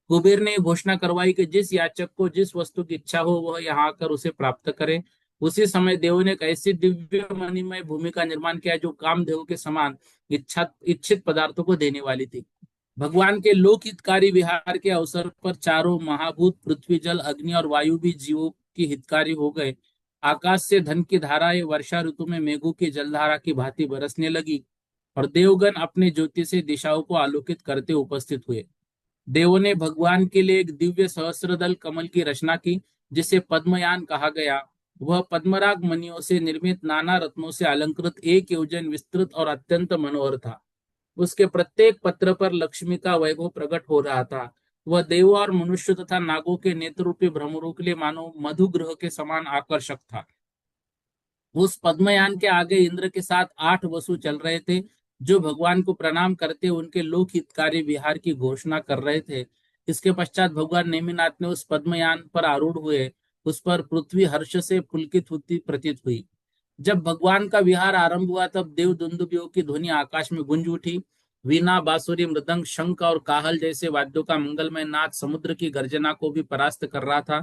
कुबेर ने घोषणा करवाई कि जिस याचक को जिस वस्तु की इच्छा हो वह यहाँ आकर उसे प्राप्त करे। उसी समय देवों ने एक ऐसी दिव्य मणिमय भूमि का निर्माण किया जो कामदेव के समान इच्छित पदार्थों को देने वाली थी। भगवान के लोक हितकारी विहार के अवसर पर चारों महाभूत पृथ्वी, जल, अग्नि और वायु भी जीवों की हितकारी हो गए। आकाश से धन की धाराएं वर्षा ऋतु में मेघों की जलधारा की भांति बरसने लगी और देवगण अपने ज्योति से दिशाओं को आलोकित करते उपस्थित हुए। देवों ने भगवान के लिए एक दिव्य सहस्त्रदल कमल की रचना की, जिसे पद्मयान कहा गया। वह पद्मराग मणियों से निर्मित नाना रत्नों से अलंकृत एक योजन विस्तृत और अत्यंत मनोहर था। उसके प्रत्येक पत्र पर लक्ष्मी का वैभव प्रकट हो रहा था। वह देवों और मनुष्य तथा नागों के नेत्र रूपी भ्रमरों के लिए मानो मधुग्रह के समान आकर्षक था। उस पद्मयान के आगे इंद्र के साथ 8 वसु चल रहे थे, जो भगवान को प्रणाम करते उनके लोक हितकारी विहार की घोषणा कर रहे थे। इसके पश्चात भगवान नेमिनाथ ने उस पद्मयान पर आरूढ़ हुए। उस पर पृथ्वी हर्ष से पुलकित होती प्रतीत हुई। जब भगवान का विहार आरंभ हुआ तब देव दुंदुभियों की ध्वनि आकाश में गूंज उठी। वीणा, बांसुरी, मृदंग, शंख और काहल जैसे वाद्यों का मंगलमय नाद समुद्र की गर्जना को भी परास्त कर रहा था।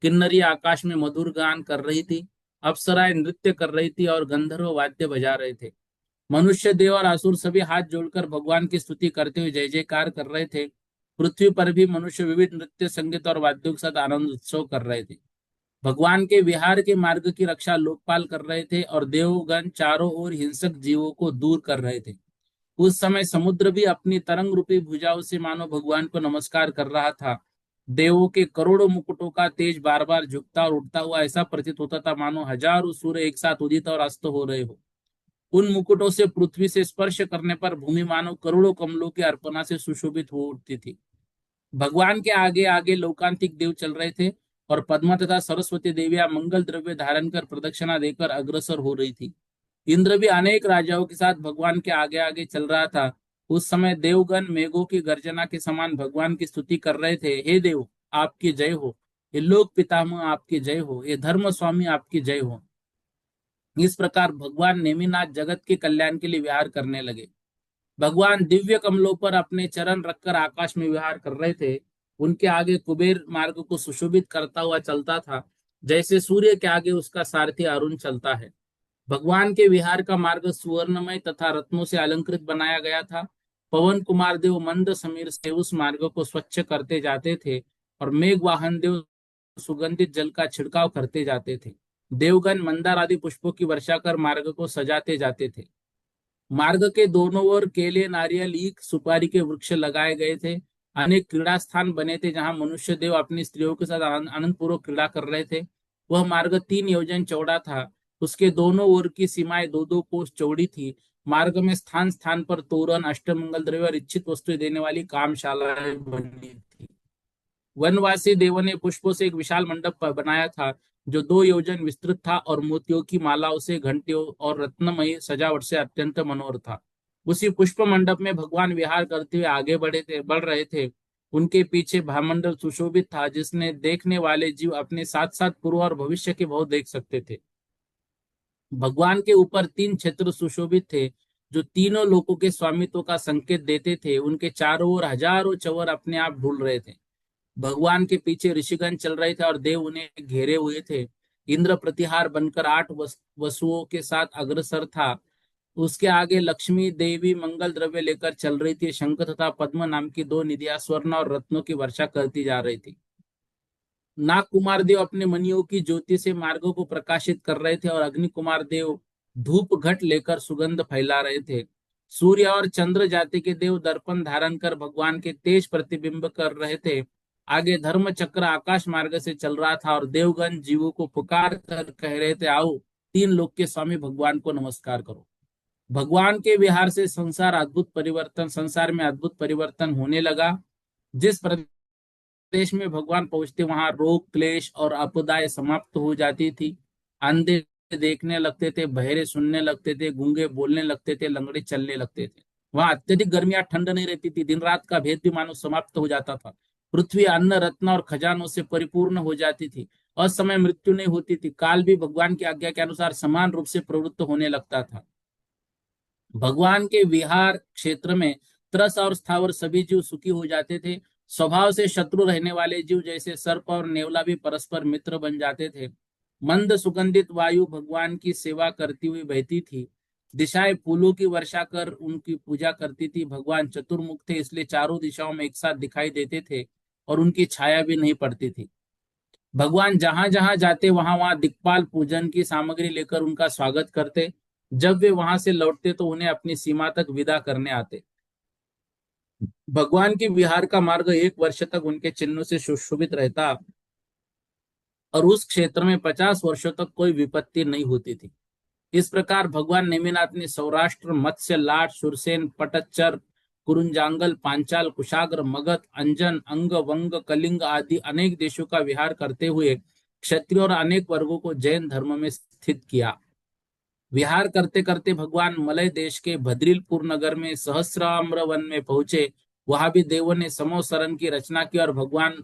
किन्नरी आकाश में मधुर गान कर रही थी, अप्सराएं नृत्य कर रही थी और गंधर्व वाद्य बजा रहे थे। मनुष्य, देव और असुर सभी हाथ जोड़कर भगवान की स्तुति करते हुए जय जयकार कर रहे थे। पृथ्वी पर भी मनुष्य विविध नृत्य, संगीत और वाद्यों के साथ आनंद उत्सव कर रहे थे। भगवान के विहार के मार्ग की रक्षा लोकपाल कर रहे थे और देवगण चारों ओर हिंसक जीवों को दूर कर रहे थे। उस समय समुद्र भी अपनी तरंग रूपी भुजाओं से मानो भगवान को नमस्कार कर रहा था। देवों के करोड़ों मुकुटों का तेज बार बार झुकता और उठता हुआ ऐसा प्रतीत होता था मानो हजारों सूर्य एक साथ उदित और अस्त हो रहे हो। उन मुकुटों से पृथ्वी से स्पर्श करने पर भूमि मानो करोड़ों कमलों की अर्पणा से सुशोभित हो उठती थी। भगवान के आगे आगे लौकांतिक देव चल रहे थे और पद्मा तथा सरस्वती देवियां मंगल द्रव्य धारण कर प्रदक्षिणा देकर अग्रसर हो रही थी। इंद्र भी अनेक राजाओं के साथ भगवान के आगे आगे चल रहा था। उस समय देवगण मेघों की गर्जना के समान भगवान की स्तुति कर रहे थे। हे देव, आपकी जय हो। ये लोक पितामह आपकी जय हो। ये धर्म स्वामी आपकी जय हो। इस प्रकार भगवान नेमिनाथ जगत के कल्याण के लिए विहार करने लगे। भगवान दिव्य कमलों पर अपने चरण रखकर आकाश में विहार कर रहे थे। उनके आगे कुबेर मार्ग को सुशोभित करता हुआ चलता था, जैसे सूर्य के आगे उसका सारथी अरुण चलता है। भगवान के विहार का मार्ग सुवर्णमय तथा रत्नों से अलंकृत बनाया गया था। पवन कुमार देव मंद समीर से उस मार्ग को स्वच्छ करते जाते थे और मेघ वाहन देव सुगंधित जल का छिड़काव करते जाते थे। देवगण मंदार आदि पुष्पों की वर्षा कर मार्ग को सजाते जाते थे। मार्ग के दोनों ओर केले, नारियल, ईख, सुपारी के वृक्ष लगाए गए थे। अनेक क्रीड़ा स्थान बने थे जहां मनुष्य देव अपनी स्त्रियों के साथ आनंद पूर्वक क्रीड़ा कर रहे थे। वह मार्ग 3 योजन चौड़ा था। उसके दोनों ओर की सीमाएं 2-2 कोस चौड़ी थी। मार्ग में स्थान स्थान पर तोरण, अष्टमंगल द्रव्य और इच्छित वस्तुएं देने वाली कामशालाएं बनी थी। वनवासी देवों ने पुष्पों से एक विशाल मंडप बनाया था, जो 2 योजन विस्तृत था और मोतियों की मालाओं से, घंटियों और रत्नमयी सजावट से अत्यंत मनोहर था। उसी पुष्प मंडप में भगवान विहार करते हुए आगे बढ़ रहे थे। उनके पीछे भामंडल सुशोभित था, जिसने देखने वाले जीव अपने साथ साथ पूर्व और भविष्य के भाव देख सकते थे। भगवान के ऊपर 3 छत्र सुशोभित थे, जो तीनों लोकों के स्वामित्व का संकेत देते थे। उनके चारों ओर हजारों चंवर अपने आप ढूल रहे थे। भगवान के पीछे ऋषिगण चल रहे थे और देव उन्हें घेरे हुए थे। इंद्र प्रतिहार बनकर 8 वसुओं के साथ अग्रसर था। उसके आगे लक्ष्मी देवी मंगल द्रव्य लेकर चल रही थी। शंख तथा पद्म नाम की 2 निधियां स्वर्ण और रत्नों की वर्षा करती जा रही थी। नाग कुमार देव अपने मणियों की ज्योति से मार्गों को प्रकाशित कर रहे थे और अग्नि कुमार देव धूप घट लेकर सुगंध फैला रहे थे। सूर्य और चंद्र जाति के देव दर्पण धारण कर भगवान के तेज प्रतिबिंब कर रहे थे। आगे धर्म चक्र आकाश मार्ग से चल रहा था और देवगण जीवों को पुकार कर कह रहे थे, आओ 3 लोक के स्वामी भगवान को नमस्कार करो। भगवान के विहार से संसार में अद्भुत परिवर्तन होने लगा। जिस देश में भगवान पहुंचते वहां रोग, क्लेश और आपदाएं समाप्त हो जाती थी। अंधे देखने लगते थे, बहरे सुनने लगते थे, गूंगे बोलने लगते थे, लंगड़े चलने लगते थे। वहां अत्यधिक गर्मियां ठंड नहीं रहती थी। दिन रात का भेद भी मानो समाप्त हो जाता था। पृथ्वी अन्न, रत्न और खजानों से परिपूर्ण हो जाती थी। असमय मृत्यु नहीं होती थी। काल भी भगवान की आज्ञा के अनुसार समान रूप से प्रवृत्त होने लगता था। भगवान के विहार क्षेत्र में त्रस और स्थावर सभी जीव सुखी हो जाते थे। स्वभाव से शत्रु रहने वाले जीव जैसे सर्प और नेवला भी परस्पर मित्र बन जाते थे। मंद सुगंधित वायु भगवान की सेवा करती हुई बहती थी। दिशाएं फूलों की वर्षा कर उनकी पूजा करती थी। भगवान चतुर्मुख थे, इसलिए चारों दिशाओं में एक साथ दिखाई देते थे और उनकी छाया भी नहीं पड़ती थी। भगवान जहां जहां जाते वहां वहां दिक्पाल पूजन की सामग्री लेकर उनका स्वागत करते। जब वे वहां से लौटते तो उन्हें अपनी सीमा तक विदा करने आते। भगवान की विहार का मार्ग 1 वर्ष तक उनके चिन्हों से सुशोभित रहता और उस क्षेत्र में 50 वर्षों तक कोई विपत्ति नहीं होती थी। इस प्रकार भगवान नेमिनाथ ने सौराष्ट्र, मत्स्य, लाट, सुरसेन, पटच्चर, कुरुंजांगल, पांचाल, कुशाग्र, मगध, अंजन, अंग, वंग, कलिंग आदि अनेक देशों का विहार करते हुए क्षत्रिय और अनेक वर्गों को जैन धर्म में स्थित किया। विहार करते करते भगवान मलय देश के भद्रिलपुर नगर में सहस्राम्र वन में पहुंचे। वहां भी देवों ने समोसरण की रचना की और भगवान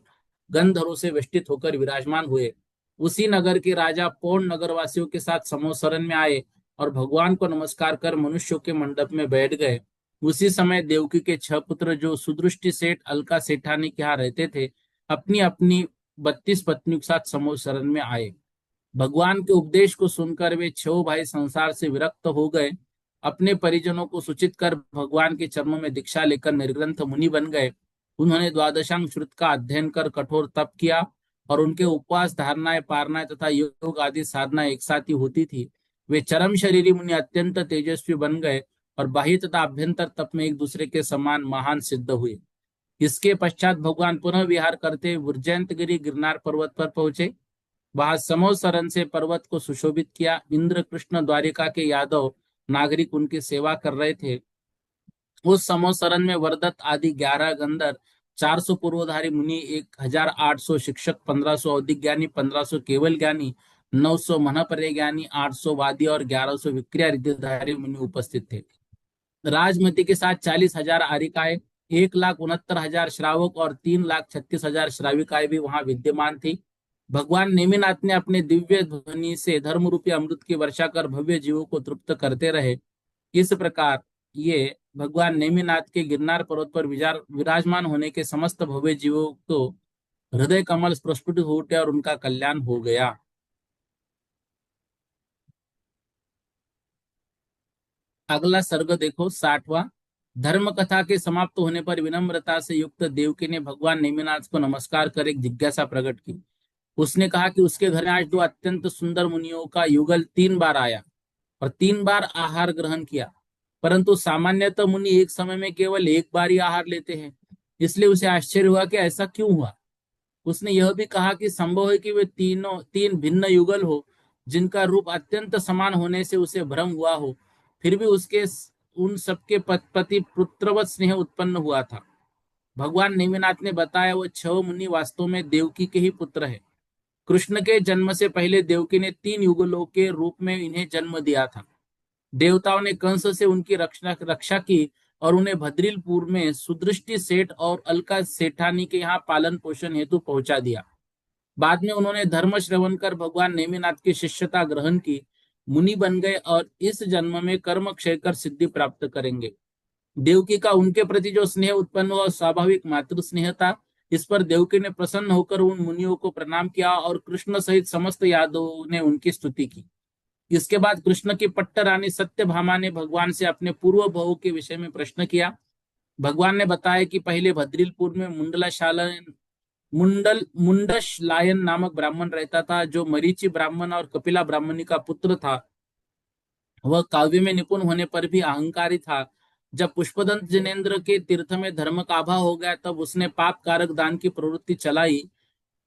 गंधर्वों से वेष्टित होकर विराजमान हुए। उसी नगर के राजा पौंड नगरवासियों के साथ समोसरण में आए और भगवान को नमस्कार कर मनुष्यों के मंडप में बैठ गए। उसी समय देवकी के 6 पुत्र जो सुदृष्टि सेठ अलका सेठानी के यहाँ रहते थे, अपनी अपनी 32 पत्नियों के साथ समोसरण में आए। भगवान के उपदेश को सुनकर वे 6 भाई संसार से विरक्त हो गए। अपने परिजनों को सूचित कर भगवान के चरणों में दीक्षा लेकर निर्ग्रंथ मुनि बन गए। उन्होंने द्वादशांग श्रुत का अध्ययन कर कठोर तप किया और उनके उपवास, धारणाएं, पारनाएं तथा योग आदि साधना एक साथ ही होती थी। वे चरम शरीरी मुनि अत्यंत तेजस्वी बन गए और बाह्य तथा अभ्यंतर तप में एक दूसरे के समान महान सिद्ध हुए। इसके पश्चात भगवान पुनः विहार करते उज्जैनगिरी गिरनार पर्वत पर पहुंचे। वहां समोसरन से पर्वत को सुशोभित किया। इंद्र, कृष्ण, द्वारिका के यादव नागरिक उनकी सेवा कर रहे थे। उस समोसरन में वरदत्त आदि 11 गंधर्व, 400 पूर्वधारी मुनि, 1800 शिक्षक, 1500 औदिक ज्ञानी, 1500 केवल ज्ञानी, 900 मनपरे ज्ञानी, 800 वादी और 1100 विक्रिया रिद्धिधारी मुनि उपस्थित थे। राजमती के साथ 40,000 आरिकाएं, 1,69,000 श्रावक और 3,36,000 श्राविकाएं भी वहां विद्यमान थी। भगवान नेमिनाथ ने अपने दिव्य ध्वनि से धर्म रूपी अमृत की वर्षा कर भव्य जीवों को तृप्त करते रहे। इस प्रकार ये भगवान नेमिनाथ के गिरनार पर्वत पर विराजमान होने के समस्त भव्य जीवों को हृदय कमल प्रस्फुटित हो उठे और उनका कल्याण हो गया। अगला सर्ग देखो, 60वां। धर्म कथा के समाप्त होने पर विनम्रता से युक्त देवकी ने भगवान नेमिनाथ को नमस्कार कर एक जिज्ञासा प्रकट की। उसने कहा कि उसके घर में आज 2 अत्यंत सुंदर मुनियों का युगल 3 बार आया और 3 बार आहार ग्रहण किया, परंतु सामान्यतः मुनि एक समय में केवल एक बार ही आहार लेते हैं। इसलिए उसे आश्चर्य हुआ कि ऐसा क्यों हुआ। उसने यह भी कहा कि संभव है कि वे तीनों तीन भिन्न युगल हो, जिनका रूप अत्यंत समान होने से उसे भ्रम हुआ हो। फिर भी उसके उन सबके प्रति पुत्रवत स्नेह उत्पन्न हुआ था। भगवान नेमिनाथ ने बताया, वो 6 मुनि वास्तव में देवकी के ही पुत्र है। कृष्ण के जन्म से पहले देवकी ने 3 युगलों के रूप में इन्हें जन्म दिया था। देवताओं ने कंस से उनकी रक्षा की और उन्हें भद्रिलपुर में सुदृष्टि सेठ और अलका सेठानी के यहाँ पालन पोषण हेतु पहुंचा दिया। बाद में उन्होंने धर्म श्रवण कर भगवान नेमिनाथ की शिष्यता ग्रहण की, मुनि बन गए और इस जन्म में कर्म क्षय कर सिद्धि प्राप्त करेंगे। देवकी का उनके प्रति जो स्नेह उत्पन्न हुआ स्वाभाविक मातृ स्नेह था। इस पर देवकी ने प्रसन्न होकर उन मुनियों को प्रणाम किया और कृष्ण सहित समस्त यादवों ने उनकी स्तुति की। इसके बाद कृष्ण की पट्ट रानी सत्यभामा ने भगवान से अपने पूर्व भव के विषय में प्रश्न किया। भगवान ने बताया कि पहले भद्रिलपुर में मुंडशलायन नामक ब्राह्मण रहता था, जो मरीचि ब्राह्मण और कपिला ब्राह्मणी का पुत्र था। वह काव्य में निपुण होने पर भी अहंकारी था। जब पुष्पदंत जिनेन्द्र के तीर्थ में धर्म का अभाव हो गया, तब उसने पाप कारक दान की प्रवृत्ति चलाई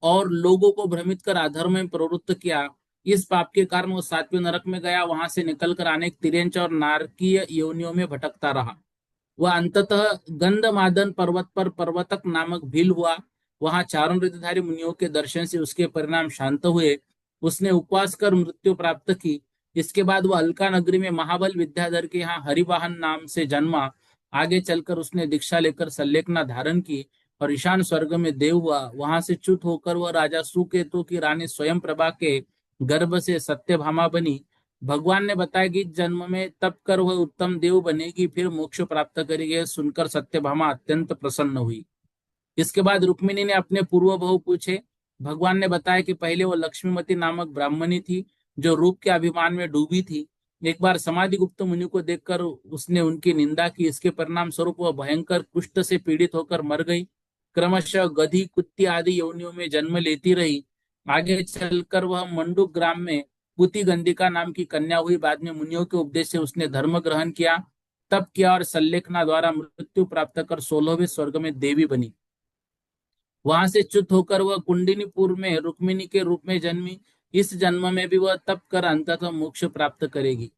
और लोगों को भ्रमित कर अधर्म में प्रवृत्त किया। इस पाप के कारण वो 7वें नरक में गया। वहां से निकलकर अनेक तिर्यंच और नारकीय योनियों में भटकता रहा। वह अंततः गंधमादन पर्वत पर पर्वतक नामक भील हुआ। वहां चारों ऋतुधारी मुनियों के दर्शन से उसके परिणाम शांत हुए। उसने उपवास कर मृत्यु प्राप्त की। इसके बाद वह अलका नगरी में महाबल विद्याधर के यहाँ हरिवाहन नाम से जन्मा। आगे चलकर उसने दीक्षा लेकर सल्लेखना धारण की और ईशान स्वर्ग में देव हुआ। वहां से च्युत होकर वह राजा सुकेतु की रानी स्वयं प्रभा के गर्भ से सत्यभामा बनी। भगवान ने बताया कि जन्म में तप कर वह उत्तम देव बनेगी, फिर मोक्ष प्राप्त करेगी। सुनकर सत्यभामा अत्यंत प्रसन्न हुई। इसके बाद रुक्मिणी ने अपने पूर्व बहु पूछे। भगवान ने बताया कि पहले वो लक्ष्मीमती नामक ब्राह्मणी थी, जो रूप के अभिमान में डूबी थी। एक बार समाधि गुप्त मुनि को देखकर उसने उनकी निंदा की। इसके परिणाम स्वरूप वह भयंकर कुष्ठ से पीड़ित होकर मर गई। क्रमशः गधी, कुत्ती आदि योनियों में जन्म लेती रही। आगे चलकर वह मंडूक ग्राम में पुति गंधिका नाम की कन्या हुई। बाद में मुनियों के उपदेश से उसने धर्म ग्रहण किया, तप किया और सल्लेखना द्वारा मृत्यु प्राप्त कर 16वें स्वर्ग में देवी बनी। वहां से च्युत होकर वह कुंडिनीपुर में रुक्मिणी के रूप में जन्मी। इस जन्म में भी वह तप कर अंततः मोक्ष प्राप्त करेगी।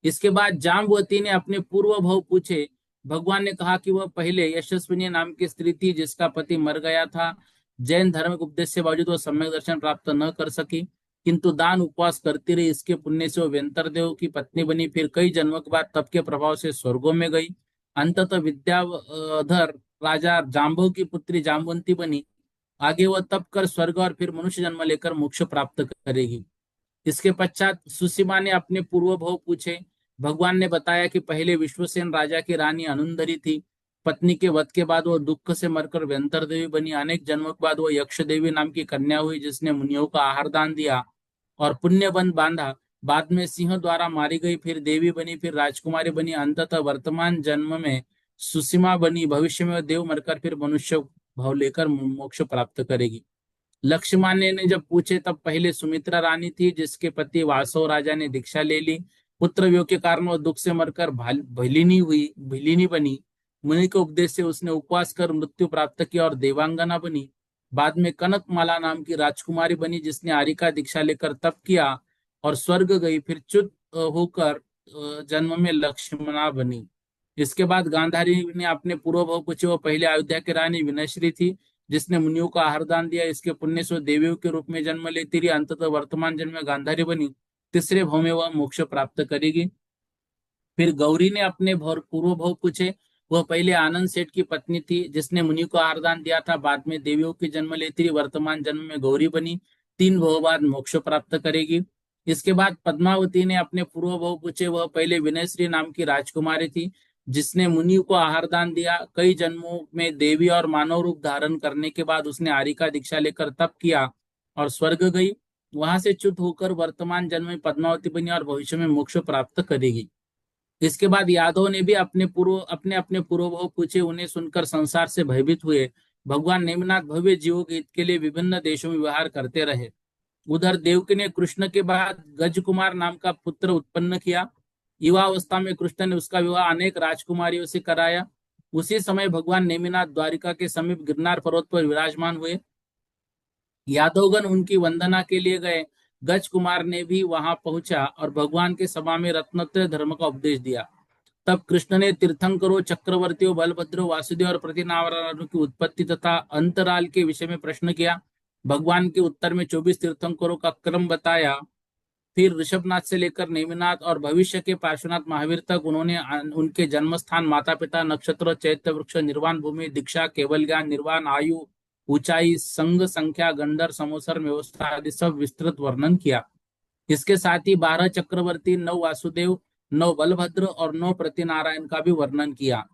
इसके बाद जाम्बवती ने अपने पूर्व भव पूछे। भगवान ने कहा कि वह पहले यशस्विनी नाम की स्त्री थी जिसका पति मर गया था। जैन धर्म के उपदेश के बावजूद वह सम्यक दर्शन प्राप्त न कर सकी, किंतु दान उपवास करती रही। इसके पुण्य से वह व्यंतर देव की पत्नी बनी। फिर कई जन्मों के बाद तप के प्रभाव से स्वर्गों में गई। अंततः विद्याधर राजा जाम्बव की पुत्री जाम्बवंती बनी। आगे वह तप कर स्वर्ग और फिर मनुष्य जन्म लेकर मोक्ष प्राप्त करेगी। इसके पश्चात सुसीमा ने अपने पूर्व भव पूछे। भगवान ने बताया कि पहले विश्वसेन राजा की रानी अनुंदरी थी। पत्नी के वध के बाद वह दुख से मरकर व्यंतर देवी बनी। अनेक जन्मों के बाद वह यक्ष देवी नाम की कन्या हुई जिसने मुनियों का आहार दान दिया और पुण्य बंध बांधा। बाद में सिंह द्वारा मारी गई, फिर देवी बनी, फिर राजकुमारी बनी। अंततः वर्तमान जन्म में सुसीमा बनी। भविष्य में वह देव मरकर फिर मनुष्य भाव लेकर मोक्ष प्राप्त करेगी। लक्ष्मण ने जब पूछे तब पहले सुमित्रा रानी थी जिसके पति वासव राजा ने दीक्षा ले ली। पुत्र वियोग के कारण वह दुख से मरकर भिलिनी बनी। मुनि के उपदेश से उसने उपवास कर मृत्यु प्राप्त की और देवांगना बनी। बाद में कनकमाला नाम की राजकुमारी बनी जिसने आरिका दीक्षा लेकर तप किया और स्वर्ग गई। फिर च्युत होकर जन्म में लक्ष्मणा बनी। इसके बाद गांधारी ने अपने पूर्व भव पूछे। वह पहले अयोध्या की रानी विनयश्री थी जिसने मुनियों का आहार दान दिया। इसके पुण्य से देवियों के रूप में जन्म लेती रही। अंततः वर्तमान जन्म में गांधारी बनी। तीसरे भव में वह मोक्ष प्राप्त करेगी। फिर गौरी ने अपने पूर्व भव पूछे। वह पहले आनंद सेठ की पत्नी थी जिसने मुनि को आहार दान दिया था। बाद में देवियों की जन्म लेती रही। वर्तमान जन्म में गौरी बनी। 3 भव बाद मोक्ष प्राप्त करेगी। इसके बाद पद्मावती ने अपने पूर्व भव पूछे। वह पहले विनयश्री नाम की राजकुमारी थी जिसने मुनि को आहार दान दिया। कई जन्मों में देवी और मानव रूप धारण करने के बाद उसने आरिका दीक्षा लेकर तप किया और स्वर्ग गई। वहां से च्युत होकर वर्तमान जन्म में पद्मावती बनी और भविष्य में मोक्ष प्राप्त करेगी। इसके बाद यादव ने भी अपने अपने पूर्वभाव पूछे। उन्हें सुनकर संसार से भयभीत हुए। भगवान नेमिनाथ भव्य जीवों के हित के लिए विभिन्न देशों में विहार करते रहे। उधर देवकी ने कृष्ण के बाद गज कुमार नाम का पुत्र उत्पन्न किया। युवा अवस्था में कृष्ण ने उसका विवाह अनेक राजकुमारियों से कराया। उसी समय भगवान नेमिनाथ द्वारिका के समीप गिरनार पर्वत पर विराजमान हुए। यादवगण उनकी वंदना के लिए गए। गज कुमार ने भी वहां पहुंचा और भगवान के सभा में रत्नत्रय धर्म का उपदेश दिया। तब कृष्ण ने तीर्थंकरों, चक्रवर्तियों, बलभद्रों, वासुदेव और प्रतिनारायणों की उत्पत्ति तथा अंतराल के विषय में प्रश्न किया। भगवान के उत्तर में 24 तीर्थंकरों का क्रम बताया। फिर ऋषभनाथ से लेकर नेमिनाथ और भविष्य के पार्श्वनाथ महावीर तक उन्होंने उनके जन्म स्थान, माता पिता, नक्षत्र, चैत्य वृक्ष, निर्वाण भूमि, दीक्षा, केवल ज्ञान, निर्वाण, आयु, ऊंचाई, संग संख्या, गंधर, समोसर, व्यवस्था आदि सब विस्तृत वर्णन किया। इसके साथ ही 12 चक्रवर्ती, 9 वासुदेव, 9 बलभद्र और 9 प्रतिनारायण का भी वर्णन किया।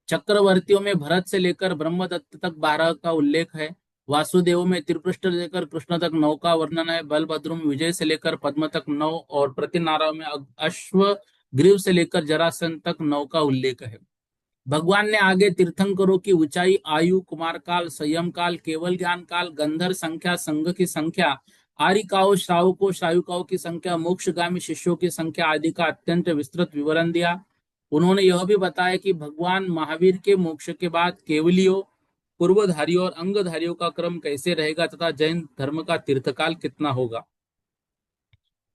चक्रवर्तियों में भरत से लेकर ब्रह्मदत्त तक 12 का उल्लेख है। वासुदेव में त्रिपृष्ठ से लेकर कृष्ण तक 9 का वर्णन है। बलभद्र में विजय से लेकर पद्म तक 9 और प्रतिनारायण में अश्व ग्रीव से लेकर जरासंध तक 9 का उल्लेख है। भगवान ने आगे तीर्थंकरों की ऊंचाई, आयु, कुमार काल, संयम काल, केवल ज्ञान काल, गंधर संख्या, संघ की संख्या, आरिकाओं, श्रावकों, शायुकाओं की संख्या, मोक्षगामी शिष्यों की संख्या आदि का अत्यंत विस्तृत विवरण दिया। उन्होंने यह भी बताया कि भगवान महावीर के मोक्ष के बाद केवलियों, पूर्वधारियों और अंगधारियों का क्रम कैसे रहेगा तथा जैन धर्म का तीर्थकाल कितना होगा।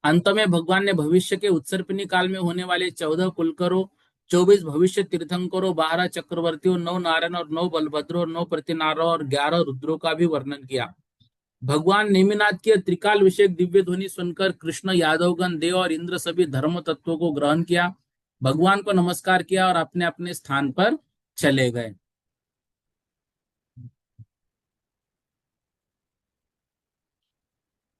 अंत में भगवान ने भविष्य के उत्सर्पिणी काल में होने वाले 14 कुलकरों, 24 भविष्य तीर्थंकरों, 12 चक्रवर्तियों, 9 नारायण और 9 बलभद्रों, 9 प्रतिनारायण और 11 रुद्रों का भी वर्णन किया। भगवान नेमिनाथ के त्रिकाल विषयक दिव्य ध्वनि सुनकर कृष्ण, यादवगण, देव और इंद्र सभी धर्म तत्वों को ग्रहण किया, भगवान को नमस्कार किया और अपने अपने स्थान पर चले गए।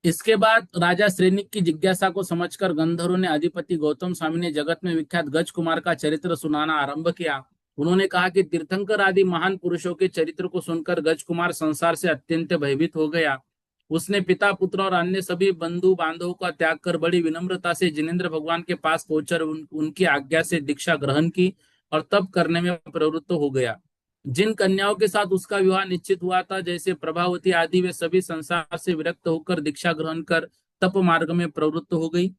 इसके बाद राजा श्रेनिक की जिज्ञासा को समझकर गंधर्वों ने अधिपति गौतम स्वामी ने जगत में विख्यात गज कुमार का चरित्र सुनाना आरंभ किया। उन्होंने कहा कि तीर्थंकर आदि महान पुरुषों के चरित्र को सुनकर गज कुमार संसार से अत्यंत भयभीत हो गया। उसने पिता पुत्र और अन्य सभी बंधु बांधवों का त्याग कर बड़ी विनम्रता से जिनेंद्र भगवान के पास पहुंचकर उनकी आज्ञा से दीक्षा ग्रहण की और तप करने में प्रवृत्त हो गया। जिन कन्याओं के साथ उसका विवाह निश्चित हुआ था, जैसे प्रभावती आदि, वे सभी संसार से विरक्त होकर दीक्षा ग्रहण कर तप मार्ग में प्रवृत्त हो गई।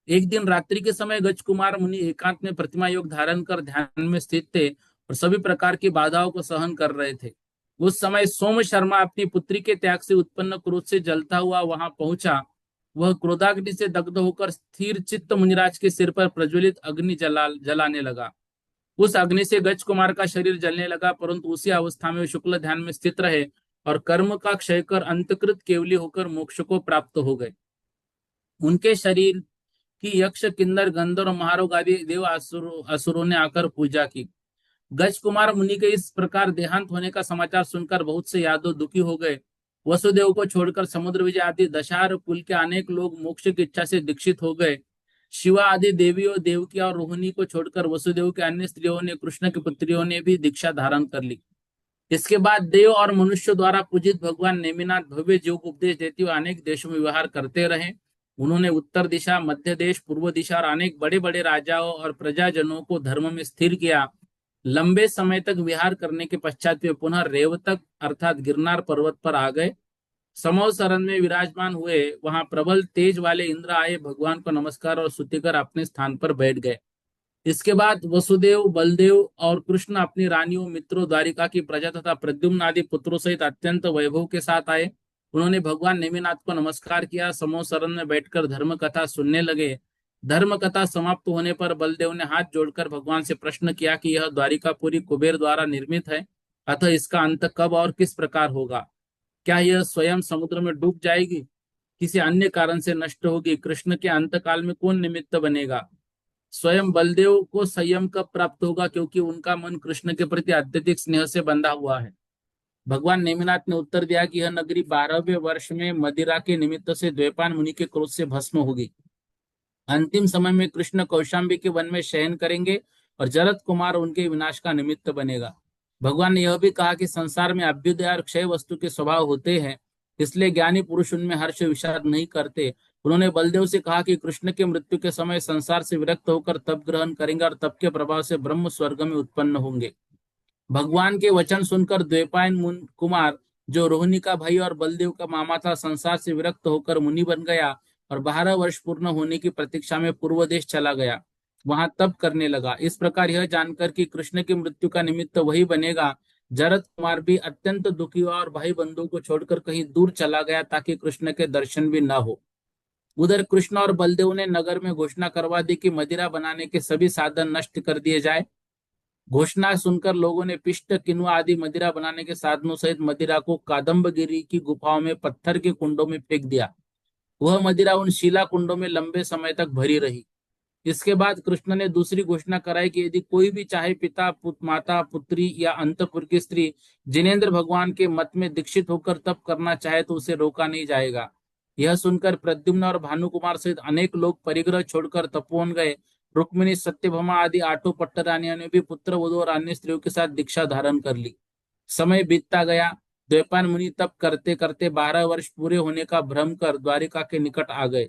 एक दिन रात्रि के समय गज कुमार मुनि एकांत में प्रतिमा योग धारण कर ध्यान में स्थित थे और सभी प्रकार की बाधाओं को सहन कर रहे थे। उस समय सोम शर्मा अपनी पुत्री के त्याग से उत्पन्न क्रोध से जलता हुआ वहां पहुंचा। वह क्रोधाग्नि से दग्ध होकर स्थिर चित्त मुनिराज के सिर पर प्रज्वलित अग्नि जलाने लगा। उस अग्नि से गज कुमार का शरीर जलने लगा, परंतु उसी अवस्था में वे शुक्ल ध्यान में स्थित रहे और कर्म का क्षय कर अंतकृत केवली होकर मोक्ष को प्राप्त हो गए। उनके शरीर की यक्ष किन्नर गंधर्व महारोग आदि देव असुरों ने आकर पूजा की। गज कुमार मुनि के इस प्रकार देहांत होने का समाचार सुनकर बहुत से यादव दुखी हो गए। वसुदेव को छोड़कर समुद्र विजय आदि दशार कुल के अनेक लोग मोक्ष की इच्छा से दीक्षित हो गए। शिवा आदि देवियों, देवकिया और रोहिणी को छोड़कर वसुदेव के अन्य स्त्रियों ने, कृष्ण की पुत्रियों ने भी दीक्षा धारण कर ली। इसके बाद देव और मनुष्य द्वारा पूजित भगवान नेमिनाथ भव्य योग उपदेश देते हुए अनेक देशों में व्यवहार करते रहे। उन्होंने उत्तर दिशा, मध्य देश, पूर्व दिशा और अनेक बड़े बड़े राजाओं और प्रजाजनों को धर्म में स्थिर किया। लंबे समय तक विहार करने के पश्चात वे पुनः रेवतक अर्थात गिरनार पर्वत पर आ गए। समो शरण में विराजमान हुए। वहां प्रबल तेज वाले इंद्र आए, भगवान को नमस्कार और स्तुति कर अपने स्थान पर बैठ गए। इसके बाद वसुदेव, बलदेव और कृष्ण अपनी रानियों, मित्रों, द्वारिका की प्रजा तथा प्रद्युम्न आदि पुत्रों सहित अत्यंत वैभव के साथ आए। उन्होंने भगवान नेमिनाथ को नमस्कार किया, समूह शरण में बैठकर धर्म कथा सुनने लगे। धर्म कथा समाप्त होने पर बलदेव ने हाथ जोड़कर भगवान से प्रश्न किया कि यह द्वारिकापुरी कुबेर द्वारा निर्मित है, अतः इसका अंत कब और किस प्रकार होगा? क्या यह स्वयं समुद्र में डूब जाएगी, किसी अन्य कारण से नष्ट होगी? कृष्ण के अंतकाल में कौन निमित्त बनेगा? स्वयं बलदेव को संयम कब प्राप्त होगा, क्योंकि उनका मन कृष्ण के प्रति अत्यधिक स्नेह से बंधा हुआ है? भगवान नेमिनाथ ने उत्तर दिया कि यह नगरी 12वें वर्ष में मदिरा के निमित्त से द्वैपायन मुनि के क्रोध से भस्म होगी। अंतिम समय में कृष्ण कौशाम्बी के वन में शयन करेंगे और जरत कुमार उनके विनाश का निमित्त बनेगा। भगवान ने यह भी कहा कि संसार में अभ्युदय और क्षय वस्तु के स्वभाव होते हैं, इसलिए ज्ञानी पुरुष उनमें हर्ष विषाद नहीं करते। उन्होंने बलदेव से कहा कि कृष्ण के मृत्यु के समय संसार से विरक्त होकर तप ग्रहण करेंगे और तप के प्रभाव से ब्रह्म स्वर्ग में उत्पन्न होंगे। भगवान के वचन सुनकर द्वैपायन कुमार, जो रोहिणी का भाई और बलदेव का मामा था, संसार से विरक्त होकर मुनि बन गया और 12 वर्ष पूर्ण होने की प्रतीक्षा में पूर्व देश चला गया। वहां तप करने लगा। इस प्रकार यह जानकर कि कृष्ण की मृत्यु का निमित्त वही बनेगा, जरत कुमार भी अत्यंत दुखी हुआ और भाई बंधुओं को छोड़कर कहीं दूर चला गया ताकि कृष्ण के दर्शन भी न हो। उधर कृष्ण और बलदेव ने नगर में घोषणा करवा दी कि मदिरा बनाने के सभी साधन नष्ट कर दिए जाए। घोषणा सुनकर लोगों ने पिष्ट, किनुआ आदि मदिरा बनाने के साधनों सहित मदिरा को कादम्बगिरी की गुफाओं में पत्थर के कुंडों में फेंक दिया। वह मदिरा उन शिला कुंडों में लंबे समय तक भरी रही। इसके बाद कृष्ण ने दूसरी घोषणा कराई कि यदि कोई भी चाहे, पिता, माता, पुत्री या अंतपुर की स्त्री, जिनेंद्र भगवान के मत में दीक्षित होकर तप करना चाहे तो उसे रोका नहीं जाएगा। यह सुनकर प्रद्युम्न और भानुकुमार सहित अनेक लोग परिग्रह छोड़कर तपोवन गए। रुक्मिणी, सत्यभामा आदि 8 पट्टरानियों ने भी पुत्र वधु और अन्य स्त्रियों के साथ दीक्षा धारण कर ली। समय बीतता गया। द्वैपायन मुनि तप करते करते 12 वर्ष पूरे होने का भ्रम कर द्वारिका के निकट आ गए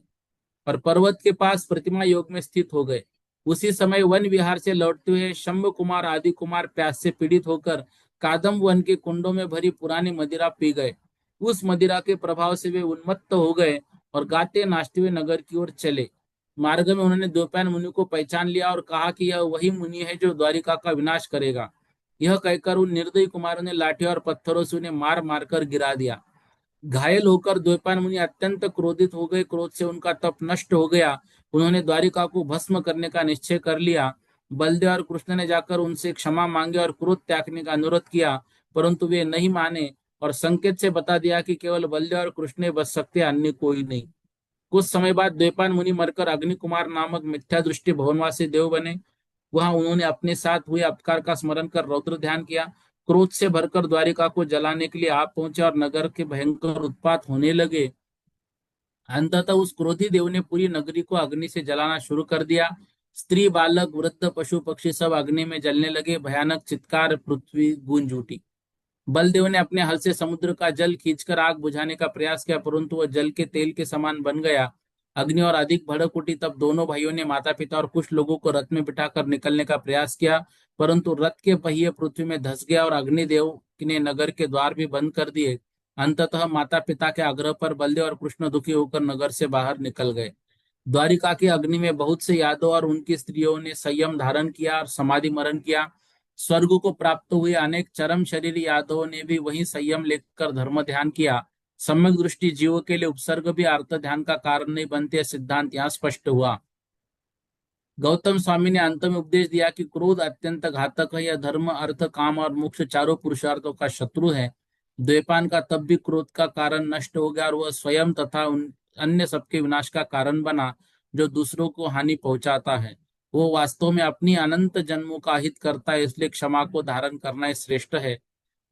और पर्वत के पास प्रतिमा योग में स्थित हो गए। उसी समय वन विहार से लौटते हुए शंभ कुमार आदि कुमार प्यास से पीड़ित होकर कादम वन के कुंडों में भरी पुरानी मदिरा पी गए। उस मदिरा के प्रभाव से वे उन्मत्त हो गए और गाते नाचते हुए नगर की ओर चले। मार्ग में उन्होंने द्वैपायन मुनि को पहचान लिया और कहा कि यह वही मुनि है जो द्वारिका का विनाश करेगा। यह कहकर उन निर्दयी कुमारों ने लाठी और पत्थरों से उन्हें मार मारकर गिरा दिया। घायल होकर द्वैपायन मुनि अत्यंत क्रोधित हो गए। क्रोध से उनका तप नष्ट हो गया। उन्होंने द्वारिका को भस्म करने का निश्चय कर लिया। बलदेव और कृष्ण ने जाकर उनसे क्षमा मांगे और क्रोध त्यागने का अनुरोध किया, परंतु वे नहीं माने और संकेत से बता दिया कि केवल बलदेव और कृष्ण बच सकते, अन्य कोई नहीं। कुछ समय बाद द्वैपायन मुनि मरकर अग्नि कुमार नामक मिथ्या दृष्टि भवनवासी देव बने। वहां उन्होंने अपने साथ हुए अपकार का स्मरण कर रौद्र ध्यान किया। क्रोध से भरकर द्वारिका को जलाने के लिए आप पहुंचे और नगर के भयंकर उत्पात होने लगे। अंततः उस क्रोधी देव ने पूरी नगरी को अग्नि से जलाना शुरू कर दिया। स्त्री, बालक, वृद्ध, पशु पक्षी सब अग्नि में जलने लगे। भयानक चित्कार पृथ्वी गूंज उठी। बलदेव ने अपने हल से समुद्र का जल खींचकर आग बुझाने का प्रयास किया, परंतु वह जल के तेल के समान बन गया। अग्नि और अधिक भड़क उठी। तब दोनों भाइयों ने माता पिता और कुछ लोगों को रथ में बिठाकर निकलने का प्रयास किया, परंतु रथ के पहिए पृथ्वी में धंस गया और अग्निदेव ने नगर के द्वार भी बंद कर दिए। अंततः माता पिता के आग्रह पर बलदेव और कृष्ण दुखी होकर नगर से बाहर निकल गए। द्वारिका की अग्नि में बहुत से यादव और उनकी स्त्रियों ने संयम धारण किया और समाधि मरण किया। स्वर्ग को प्राप्त हुए अनेक चरम शरीर यादवों ने भी वही संयम लेकर धर्म ध्यान किया। सम्यक दृष्टि जीवों के लिए उपसर्ग भी अर्थ ध्यान का कारण नहीं बनते, सिद्धांत यहाँ स्पष्ट हुआ। गौतम स्वामी ने अंत में उपदेश दिया कि क्रोध अत्यंत घातक है। यह धर्म, अर्थ, काम और मोक्ष चारों पुरुषार्थों का शत्रु है। द्वैपायन का तब भी क्रोध का कारण नष्ट हो गया और वह स्वयं तथा अन्य सबके विनाश का कारण बना, जो दूसरों को हानि पहुंचाता है। वो वास्तव में अपनी अनंत जन्मों का हित करता है, इसलिए क्षमा को धारण करना ही श्रेष्ठ है।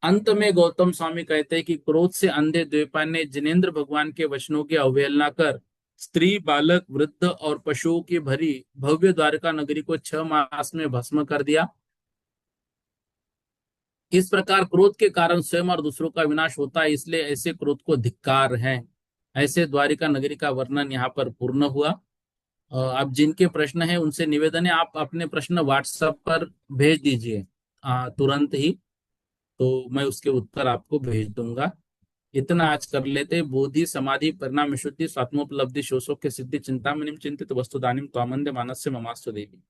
अंत में गौतम स्वामी कहते हैं कि क्रोध से अंधे द्वैपायन ने जिनेंद्र भगवान के वचनों की अवहेलना कर स्त्री, बालक, वृद्ध और पशुओं की भरी भव्य द्वारका नगरी को 6 मास में भस्म कर दिया। इस प्रकार क्रोध के कारण स्वयं और दूसरों का विनाश होता है, इसलिए ऐसे क्रोध को धिक्कार है। ऐसे द्वारिका नगरी का वर्णन यहाँ पर पूर्ण हुआ। अब जिनके प्रश्न है उनसे निवेदन है, आप अपने प्रश्न व्हाट्सएप पर भेज दीजिए तुरंत ही, तो मैं उसके उत्तर आपको भेज दूंगा। इतना आज कर लेते। बोधि समाधि परिणाम विशुद्धि स्वात्मोपलब्धि शोषोक के सिद्धि चिंतामणिम चिंतित वस्तुदानिम त्वामंदे मानस्य ममास्तु देवी।